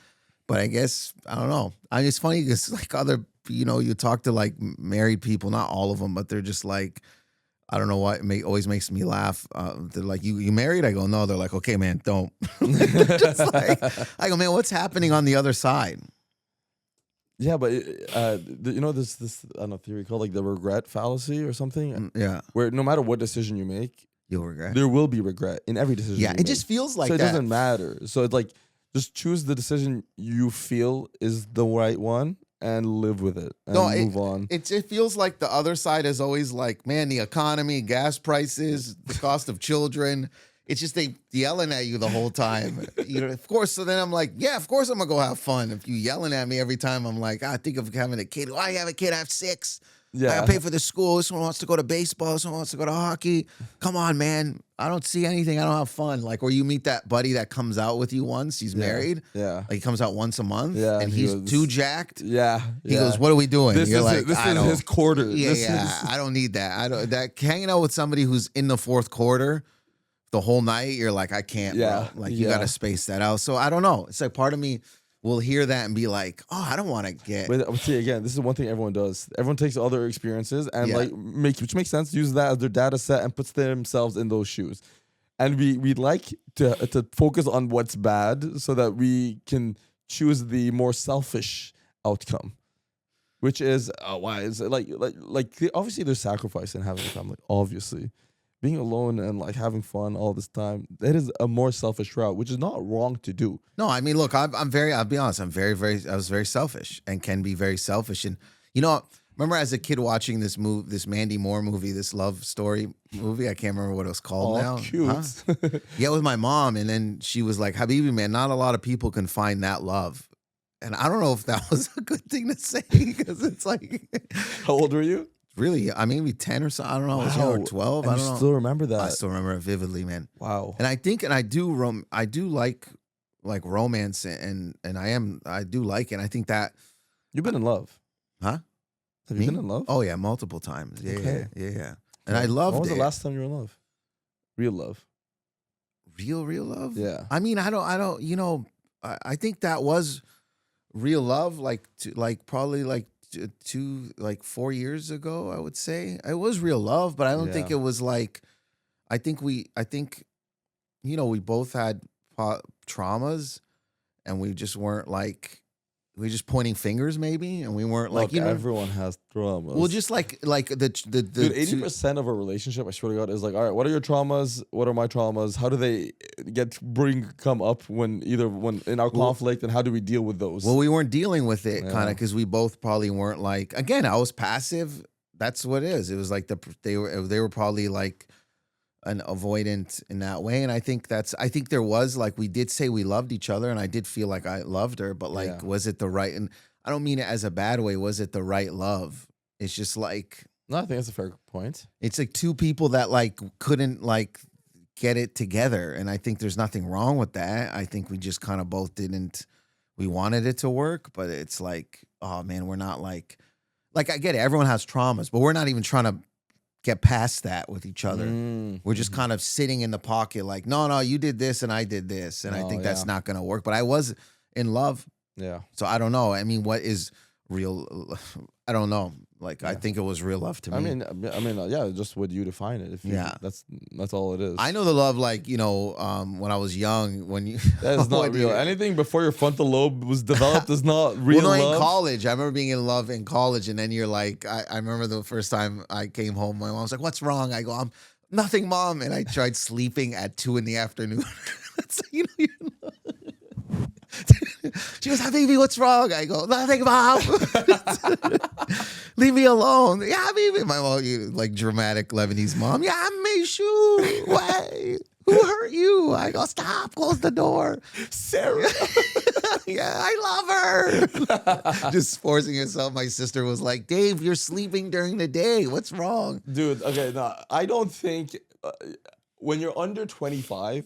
But I guess, I don't know. It's funny because other, you talk to married people, not all of them, but they're just I don't know why always makes me laugh. They're like, you married? I go, no. They're like, okay, man, don't. Just I go, man, what's happening on the other side? Yeah, but there's this theory called the regret fallacy or something. Yeah, where no matter what decision you make, you'll regret. There will be regret in every decision. Yeah, it just feels like so. It that. doesn't matter. So it's just choose the decision you feel is the right one. And live with it and move on. It feels like the other side is always man, the economy, gas prices, the cost of children. It's just they yelling at you the whole time. You know, of course. So then I'm like, yeah, of course I'm gonna go have fun. If you yelling at me every time, I'm like, I think of having a kid. Why have a kid? I have 6. I Yeah. gotta pay for the school. This one wants to go to baseball. This one wants to go to hockey. Come on, man. I don't see anything. I don't have fun. Like, or you meet that buddy that comes out with you once. He's married. Yeah. Like he comes out once a month. Yeah, And he he's was- too jacked. Yeah. He goes, "What are we doing?" This You're is like, this "I is don't." his quarter. Yeah, This yeah. is- I don't need that. I don't. That hanging out with somebody who's in the fourth quarter the whole night. You're like, I can't. Yeah, Bro. Like you yeah. got to space that out. So I don't know. It's like part of me will hear that and be like, oh, I don't want to get. But see, again, this is one thing everyone does. Everyone takes other experiences and Yeah. like which makes sense. Uses that as their data set and puts themselves in those shoes. And we like to focus on what's bad so that we can choose the more selfish outcome, which is why is it like obviously there's sacrifice in having a family. Obviously, being alone and like having fun all this time, that is a more selfish route, which is not wrong to do. No, I mean, look, I'm very. I'll be honest. I was very selfish and can be very selfish. And you know, remember as a kid watching this Mandy Moore movie, this love story movie. I can't remember what it was called now. Cute. Huh? Yeah, with my mom, and then she was like, "Habibi, man, not a lot of people can find that love." And I don't know if that was a good thing to say because it's like, How old were you? really, I mean, maybe 10 or so. I don't know. I was young, or 12. And I you don't know. still remember that? I still remember it vividly, man. Wow. And I think, and I do like romance, and I do like it. And I think that, You've been in love. huh? Have Me? you been in love? Oh yeah, multiple times. Yeah, Okay. yeah. And I loved When was it. the last time you were in love? Real love. real love. Yeah. I mean, I don't. You know, I think that was real love. Probably 4 years ago. I would say it was real love, but I don't think Yeah. it was like. I think you know, we both had traumas, and we just weren't like. We were just pointing fingers, maybe, and we weren't like, Look, you know. everyone has traumas. Well, just like the Dude, 80% of a relationship, I swear to God, is like, all right, what are your traumas? What are my traumas? How do they come up when in our conflict, and how do we deal with those? Well, we weren't dealing with it kind Yeah. of because we both probably weren't like. Again, I was passive. That's what it is. It was like they were probably like an avoidant in that way, and I think there was like we did say we loved each other, and I did feel like I loved her, but like, Yeah. was it the right? And I don't mean it as a bad way. Was it the right love? It's just like No, I think that's a fair point. it's like two people that like couldn't like get it together, and I think there's nothing wrong with that. I think we just kind of both didn't. We wanted it to work, but it's like, oh man, we're not like I get it. Everyone has traumas, but we're not even trying to get past that with each other. We're just kind of sitting in the pocket, like, no, you did this and I did this, and I Oh, think that's yeah. not going to work. But I was in love, Yeah. so I don't know. I mean, what is real? I don't know. Like, I Yeah. think it was real love to me. I mean, yeah, just would you define it? If you, Yeah. that's all it is. I know the love, like, you know, when I was young, when you That is not when real. you- Anything before your frontal lobe was developed is not real well, no, love. in college, I remember being in love in college, and then you're like, I remember the first time I came home, my mom was like, "What's wrong?" I go, "I'm nothing, Mom," and I tried sleeping at 2 p.m. That's you know, you're in love. She goes, "Habibi, what's wrong?" I go, "Nothing, Mom." Leave me alone. Yeah, Habibi. My mom, like dramatic Lebanese mom. Yeah, Meshu. Why? Who hurt you? I go, "Stop. Close the door." Sarah. Yeah, I love her. Just forcing herself. My sister was like, "Dave, you're sleeping during the day. What's wrong?" Dude, okay, no, I don't think when you're under 25,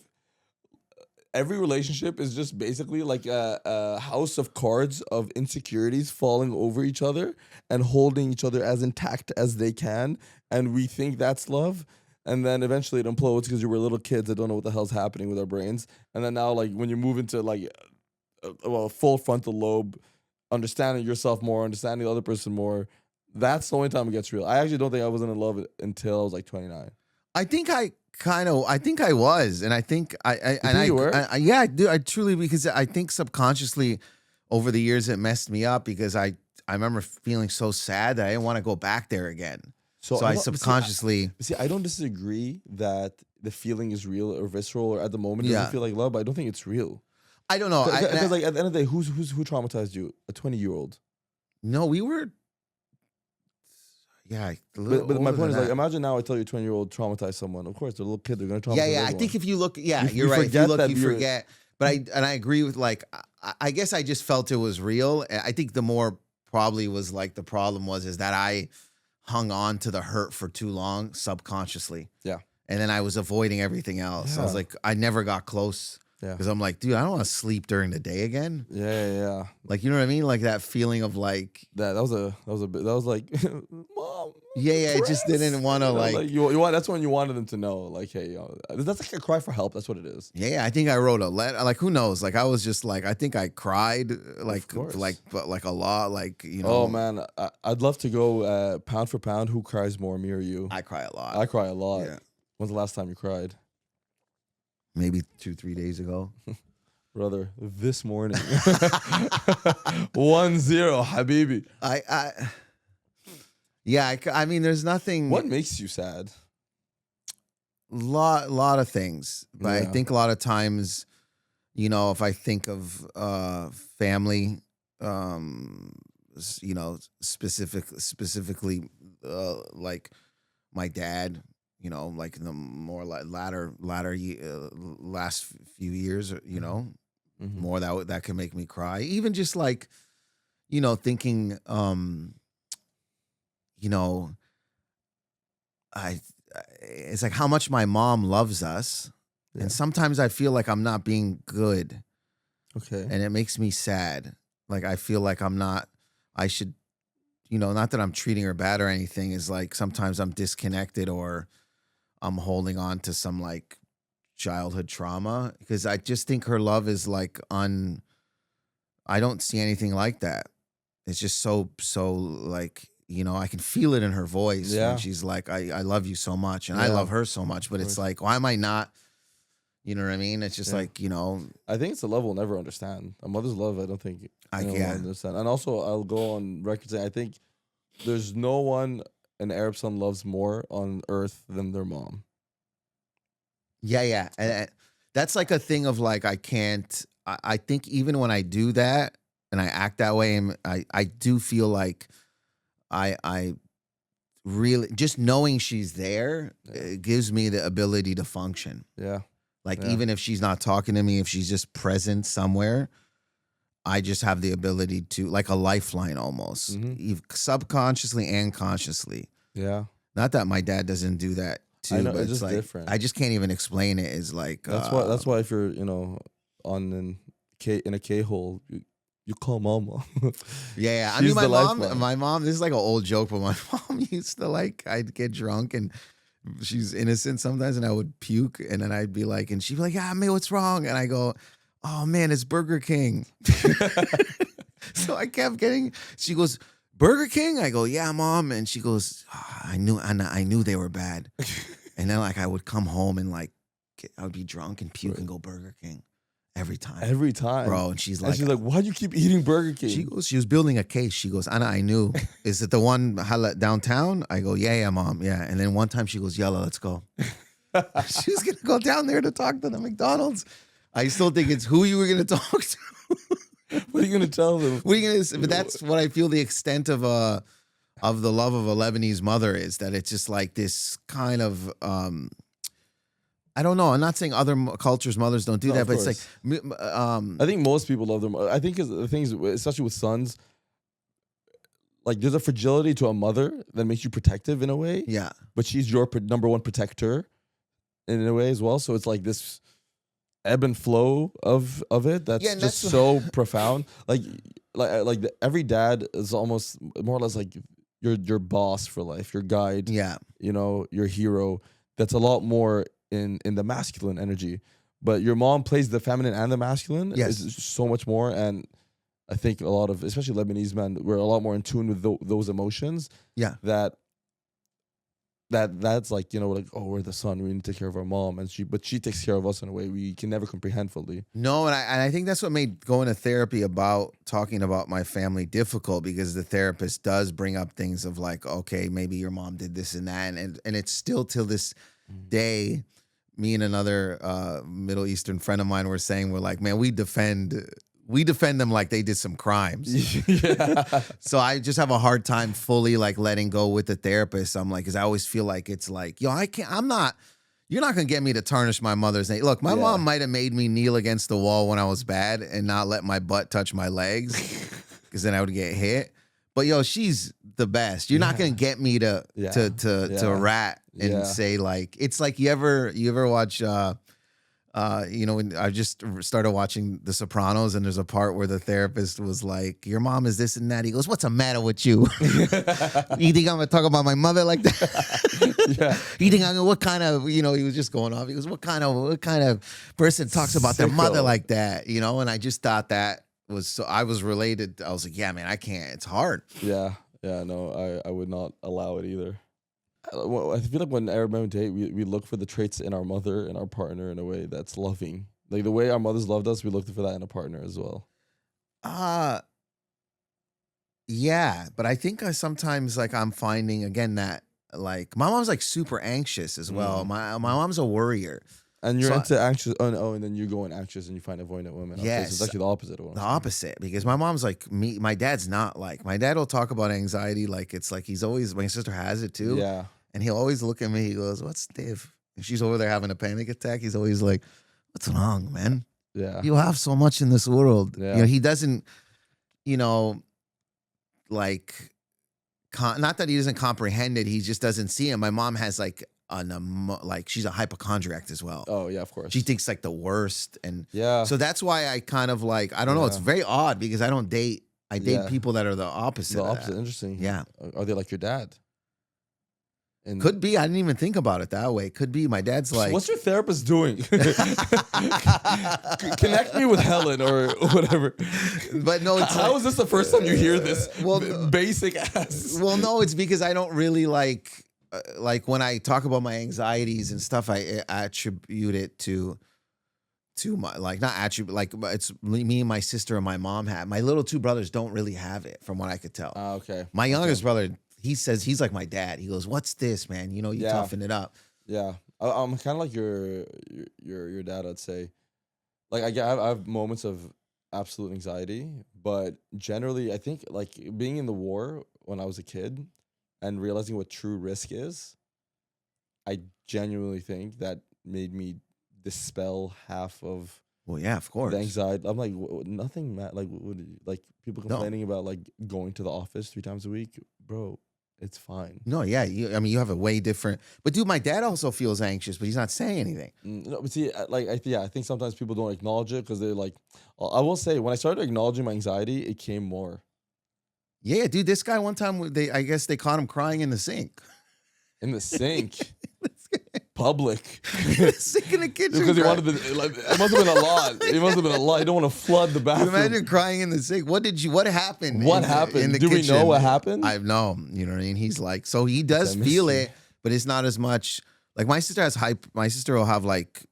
every relationship is just basically like a house of cards of insecurities falling over each other and holding each other as intact as they can. And we think that's love. And then eventually it implodes because you were little kids that don't know what the hell's happening with our brains. And then now, like, when you move into like a full frontal lobe, understanding yourself more, understanding the other person more, that's the only time it gets real. I actually don't think I was in love until I was like 29. I think I was, and I think you were? yeah, I do. I truly, because I think subconsciously over the years it messed me up because I remember feeling so sad that I didn't want to go back there again. So I don't- subconsciously, See, I don't disagree that the feeling is real or visceral or at the moment it Yeah. doesn't feel like love, but I don't think it's real. I don't know. Because like at the end of the day, who traumatized you? A 20-year-old. No, we were Yeah, But my point is, like, imagine now I tell you 20-year-old traumatized someone. Of course, they're a little kid. They're gonna traumatize. Yeah. I everyone. think if you look, yeah, You you're right. If you forget look, that you you're- forget. But I agree with, like, I guess I just felt it was real. I think the more probably was like the problem is that I hung on to the hurt for too long subconsciously. Yeah. And then I was avoiding everything else. I was Yeah. like, I never got close. Yeah. Because I'm like, dude, I don't want to sleep during the day again. Yeah. Like, you know what I mean? Like that feeling of like, That was like, mom. yeah, it just didn't want to You know, like, you want. That's when you wanted them to know, like, hey, that's like a cry for help. That's what it is. yeah, I think I wrote a letter. Like, who knows? Like, I was just like, I think I cried course. but like a lot. Like, you know. Oh man, I'd love to go pound for pound. Who cries more, me or you? I cry a lot. I cry a lot. Yeah. When's the last time you cried? Maybe 2-3 days ago. Brother, this morning. 1-0, Habibi. I mean, there's nothing. What makes you sad? Lot of things, but I Yeah. think a lot of times, you know, if I think of family, you know, specifically like my dad, you know, like in the more like last few years, you know, Mhm. more that can make me cry. Even just like, you know, thinking, you know, it's like how much my mom loves us. Yeah. And sometimes I feel like I'm not being good, Okay. and it makes me sad. Like I feel like I should, you know, not that I'm treating her bad or anything, is like sometimes I'm disconnected or I'm holding on to some like childhood trauma, because I just think her love is like I don't see anything like that. It's just so like, you know, I can feel it in her voice Yeah. when she's like, I love you so much, and I Yeah. love her so much, but it's course. like, why am I not, you know what I mean? It's just Yeah. like, you know, I think it's a level we'll never understand. A mother's love, I don't think anyone will yeah. understand. And also, I'll go on record saying I think there's no one an Arab son loves more on earth than their mom. Yeah. And that's like a thing of like, I can't, I think even when I do that and I act that way, and I do feel like I really, just knowing she's there, it gives me the ability to function. Yeah. Like, Yeah. even if she's not talking to me, if she's just present somewhere, I just have the ability to, like a lifeline almost, subconsciously and consciously. Yeah. Not that my dad doesn't do that too, I know, but it's just like, different. I just can't even explain it. Is like, That's why if you're, you know, in a K-hole, you call mama. Yeah. I She's mean, the lifeline. my mom, this is like an old joke, but my mom used to like, I'd get drunk and she's innocent sometimes, and I would puke, and then I'd be like, and she'd be like, "Yeah, man, what's wrong?" And I go, "Oh man, it's Burger King." So I kept getting, she goes, "Burger King?" I go, "Yeah, mom." And she goes, "Oh, I knew they were bad." And then like I would come home and like, I would be drunk and puke and go Burger King every time. Every time. Bro, and she's like, why'd you keep eating Burger King? she was building a case. She goes, "Anna, I knew. Is it the one downtown?" I go, yeah, mom. Yeah. And then one time she goes, "Yella, let's go." She was going to go down there to talk to the McDonald's. I still think it's who you were going to talk to. What are you going to tell them? What are you going to, but that's what I feel the extent of the love of a Lebanese mother is, that it's just like this kind of, I don't know. I'm not saying other cultures' mothers don't do No, that, of but it's course. like, I think most people love them. I think the things, especially with sons, like there's a fragility to a mother that makes you protective in a way, yeah. but she's your number one protector in a way as well. So it's like this ebb and flow of it that's Yeah, and just that's- so profound. Every dad is almost more or less like your boss for life, your guide, Yeah. you know, your hero. That's a lot more in the masculine energy, but your mom plays the feminine and the masculine. Yes. It's so much more. And I think a lot of, especially Lebanese men, we're a lot more in tune with those emotions. Yeah. That's like, you know, like, oh, we're the son, we need to take care of our mom, and she takes care of us in a way we can never comprehend fully. No, and I think that's what made going to therapy about talking about my family difficult, because the therapist does bring up things of like, okay, maybe your mom did this and that, and it's still till this day, me and another Middle Eastern friend of mine were saying, we're like, man, we defend we defend them like they did some crimes. Yeah. So I just have a hard time fully like letting go with the therapist. I'm like, because I always feel like it's like, yo, you're not gonna get me to tarnish my mother's name. Look, my mom might have made me kneel against the wall when I was bad and not let my butt touch my legs, because then I would get hit. But yo, she's the best. You're not gonna get me to rat and say like, it's like you ever watch when I just started watching The Sopranos, and there's a part where the therapist was like, your mom is this and that. He goes, what's the matter with you? You think I'm gonna talk about my mother like that? Yeah. You think what kind of, he was just going off. He goes, what kind of person talks about their mother like that? And I just thought that was, so I was related. I was like, yeah, man, I can't. It's hard. Yeah. Yeah. No, I would not allow it either. I feel like when Arab men date, we look for the traits in our mother and our partner in a way that's loving. Like the way our mothers loved us, we looked for that in a partner as well. Yeah, but I think sometimes like I'm finding again that like my mom's like super anxious as well. My mom's a worrier. And you're into anxious. Oh, and then you go in anxious and you find avoidant women. Yes, okay, so it's actually the opposite of the opposite, because my mom's like me. My dad's not like. My dad will talk about anxiety like it's like he's always. My sister has it too. Yeah, and he'll always look at me. He goes, "What's Dave?" If she's over there having a panic attack, he's always like, "What's wrong, man? Yeah, you have so much in this world." Yeah. He doesn't. Like, not that he doesn't comprehend it. He just doesn't see it. My mom has like. She's a hypochondriac as well. Oh yeah, of course. She thinks like the worst, and yeah. So that's why I kind of like, I don't know. It's very odd because I don't date. I date people that are the opposite. The of opposite. that. Interesting. Yeah. Are they like your dad? And could be. I didn't even think about it that way. Could be. My dad's like, what's your therapist doing? Connect me with Helen or whatever. But no, it's how is this the first time you hear this? Well, basic ass. Well, no, it's because I don't really like when I talk about my anxieties and stuff, I attribute it to my, like, not attribute, like it's me and my sister and my mom have. My little two brothers don't really have it, from what I could tell. Okay. My youngest brother, he says he's like my dad. He goes, "What's this, man? You toughen it up." Yeah, I'm kind of like your dad. I'd say, like I have moments of absolute anxiety, but generally, I think like being in the war when I was a kid. And realizing what true risk is, I genuinely think that made me dispel half of. Well, yeah, of course. The anxiety. I'm like nothing. Like people complaining about like going to the office 3 times a week, bro. It's fine. No, yeah. You have a way different. But dude, my dad also feels anxious, but he's not saying anything. No, but see, I think sometimes people don't acknowledge it because they're like. I will say, when I started acknowledging my anxiety, it came more. Yeah, dude, this guy one time, I guess they caught him crying in the sink. In the sink? Public. Sink in the kitchen. Because he wanted to, it must have been a lot. It must have been a lot. You don't want to flood the bathroom. Imagine crying in the sink. What happened? What happened? In the Do kitchen? We know what happened? I know. You know what I mean? He's like, so he does feel it, but it's not as much. Like my sister has my sister will have like,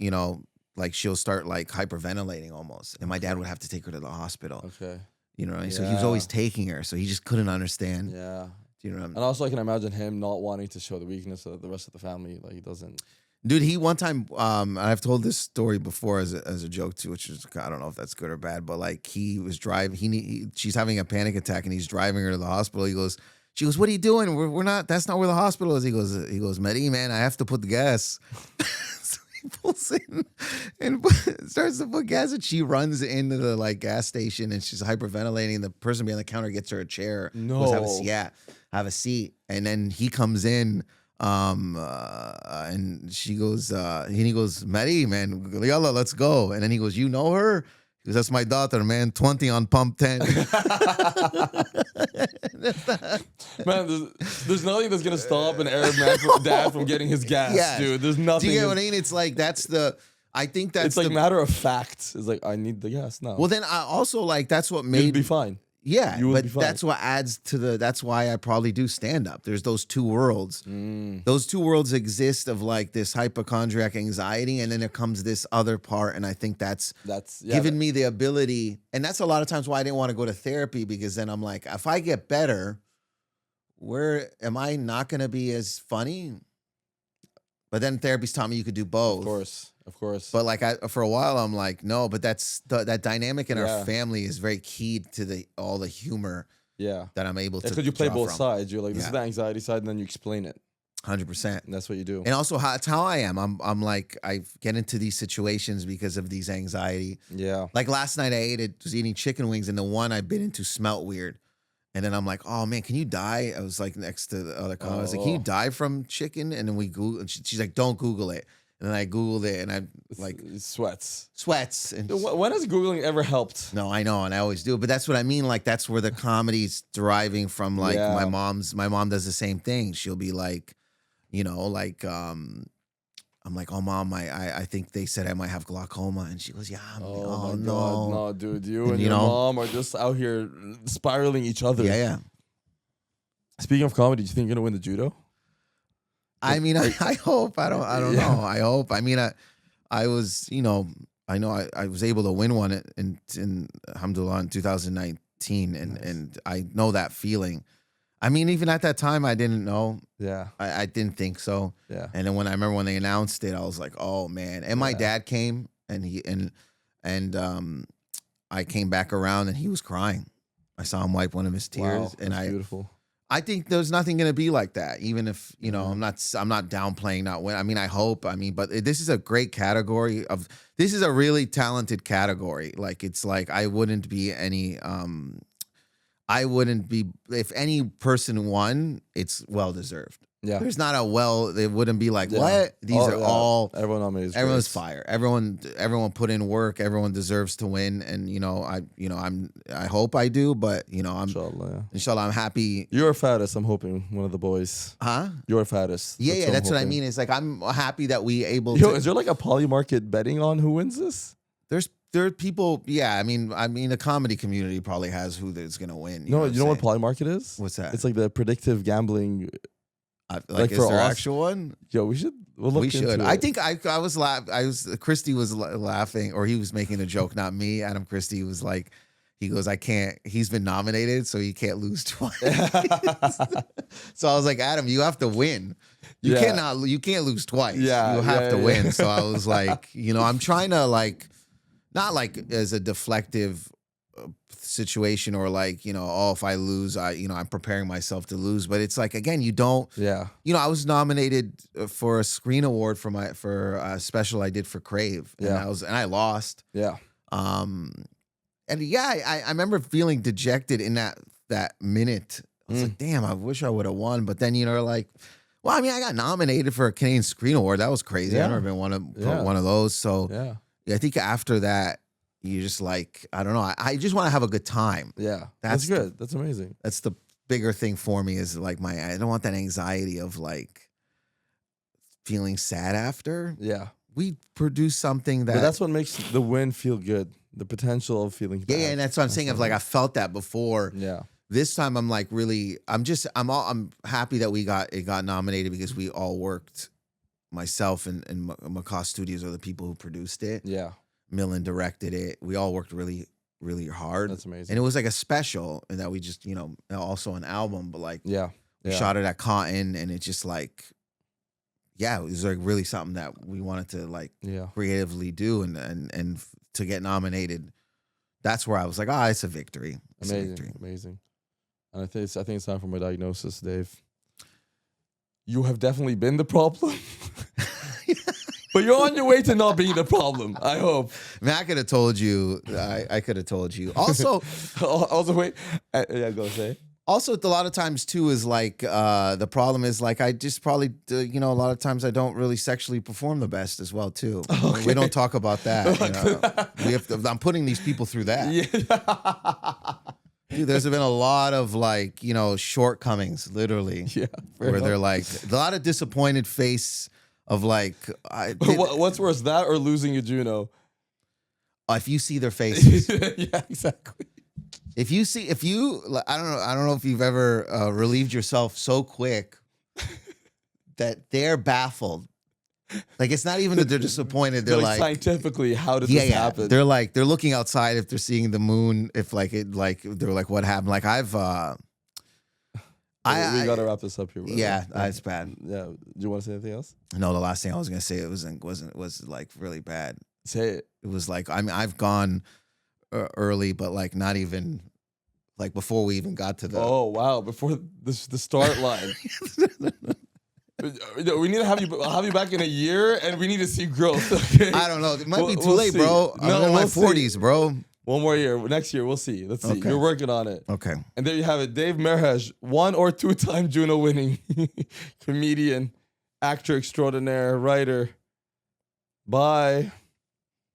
like she'll start like hyperventilating almost. And my dad would have to take her to the hospital. Okay. You know what I mean? So he was always taking her. So he just couldn't understand. Yeah. Do you know what I mean? And also I can imagine him not wanting to show the weakness of the rest of the family. Like he doesn't. Dude, he one time, I've told this story before as a joke too, which is, I don't know if that's good or bad, but like he was driving, she's having a panic attack and he's driving her to the hospital. She goes, "What are you doing? We're not, that's not where the hospital is." He goes, "Merheje, man, I have to put the gas." So he pulls in and starts to put gas, and she runs into the like gas station and she's hyperventilating. The person behind the counter gets her a chair. No. Goes, have a seat. And then he comes in. And she goes, and he goes, "Merheje, man, yalla, let's go." And then he goes, "You know her?" He goes, "That's my daughter, man, 20 on pump 10. Man, there's nothing that's gonna stop an Arab dad from getting his gas, dude. There's nothing. Do you get what I mean? It's like I think that's it's like matter of fact. It's like I need the gas now. Well, then I also like that's what made you'd be fine. Yeah, but that's what adds to that's why I probably do stand up. There's those two worlds. Those two worlds exist of like this hypochondriac anxiety, and then there comes this other part, and I think that's given me the ability, and that's a lot of times why I didn't want to go to therapy, because then I'm like, if I get better, where am I not going to be as funny? But then therapy's taught me you could do both. Of Of course. But like for a while, I'm like, no, but that dynamic in Yeah. our family is very key to all the humor yeah. that I'm able to. Because you play draw both from. sides. You're like, this is Yeah. the anxiety side, and then you explain it. 100%. And that's what you do. And also, it's how I am. I'm like, I get into these situations because of these anxiety. Yeah. Like last night, was eating chicken wings, and the one I bit into smelt weird. And then I'm like, oh man, can you die? I was like next to the other comment. I was like, can you die from chicken? And then we Google, and she's like, don't Google it. And then I Googled it, and I like sweats. And When has Googling ever helped? no, I know, and I always do. But that's what I mean. Like that's where the comedy's deriving from. Like Yeah. my mom does the same thing. She'll be like, you know, like I'm like, oh mom, I think they said I might have glaucoma, and she goes, yeah. Oh, my no, God. No, dude. You and you your know? mom are just out here spiraling each other. yeah. Speaking of comedy, do you think you're going to win the judo? I mean, I hope. I don't know. I hope. I mean, I was, you know, I know I was able to win one in alhamdulillah in 2019, and I know that feeling. I mean, even at that time, I didn't know. Yeah. I didn't think so. Yeah. And then I remember when they announced it, I was like, oh man. And my dad came, and I came back around, and he was crying. I saw him wipe one of his tears, Wow, and that's beautiful. I think there's nothing going to be like that. Even if, you know, I'm not downplaying not win. I mean, I hope. I mean, but this is a great category this is a really talented category. Like it's like I wouldn't be if any person won, it's well deserved. Yeah. There's not they wouldn't be like, what? These are all everyone nominated. Everyone's fire. Everyone put in work. Everyone deserves to win. And I hope I do, but inshallah, I'm happy. You're a fattest, I'm hoping, one of the boys. Huh? You're a fattest. Yeah, that's what I mean. It's like I'm happy that we able is there like a poly market betting on who wins this? There are people, yeah. I mean, the comedy community probably has who is gonna win. You know what poly market is? What's that? It's like the predictive gambling. Like is there actual one? Yo, we should. We'll look into it. I think I was Christy was laughing, or he was making a joke, not me. Adam Christie was like, he goes, I can't. He's been nominated, so he can't lose twice. So I was like, Adam, you have to win. You can't lose twice. Yeah, you have to win. So I was like, I'm trying to not like as a deflective situation or like, if I lose, I'm preparing myself to lose. But it's like, again, you don't. Yeah. I was nominated for a screen award for a special I did for Crave. And I lost. Yeah. And I remember feeling dejected in that minute. I was like, damn, I wish I would have won. But then, like, well, I mean, I got nominated for a Canadian Screen Award. That was crazy. Yeah. I've never been one of those. So yeah, I think after that, you just like, I don't know. I just want to have a good time. Yeah. That's good. That's amazing. That's the bigger thing for me is like I don't want that anxiety of like feeling sad after. Yeah. We produce something that. But that's what makes the win feel good. The potential of feeling bad. Yeah, and that's what I'm saying. Of like I felt that before. Yeah. This time I'm like really. I'm happy that it got nominated because we all worked. Myself and Macaw Studios are the people who produced it. Yeah. Millen directed it. We all worked really, really hard. That's amazing. And it was like a special, and that we just also an album, but like we shot it at Cotton, and it just like. Yeah, it was like really something that we wanted to like creatively do and to get nominated. That's where I was like, it's a victory. It's amazing, a victory. Amazing. And I think it's time for my diagnosis, Dave. You have definitely been the problem. But you're on your way to not being the problem, I hope. Man, I could have told you. I could have told you. Also, wait. Yeah, go say. Also, a lot of times too is like the problem is like I just probably a lot of times I don't really sexually perform the best as well too. Okay. We don't talk about that. We have to. I'm putting these people through that. Yeah. Dude, there's been a lot of like shortcomings, literally. Yeah. Where they're like a lot of disappointed face of like. What's worse, that or losing your Juno? If you see their faces. Yeah, exactly. I don't know if you've ever relieved yourself so quick that they're baffled. Like it's not even that they're disappointed. They're like scientifically, how did this happen? They're looking outside if they're seeing the moon. If they're like, what happened? Like I've We gotta wrap this up here. Bro. Yeah, that's bad. Yeah. Do you want to say anything else? No, the last thing I was gonna say it was like really bad. Say it. It was like I mean I've gone early, but like not even like before we even got to the. Oh wow! Before the start line. We need to have you back in a year, and we need to see growth. Okay? I don't know. It might be too we'll late, see. bro. I'm in my 40s, bro. One more year. Next year, we'll see. Let's see. Okay. You're working on it. Okay. And there you have it. Dave Merhej, 1 or 2-time Juno winning comedian, actor extraordinaire, writer. Bye.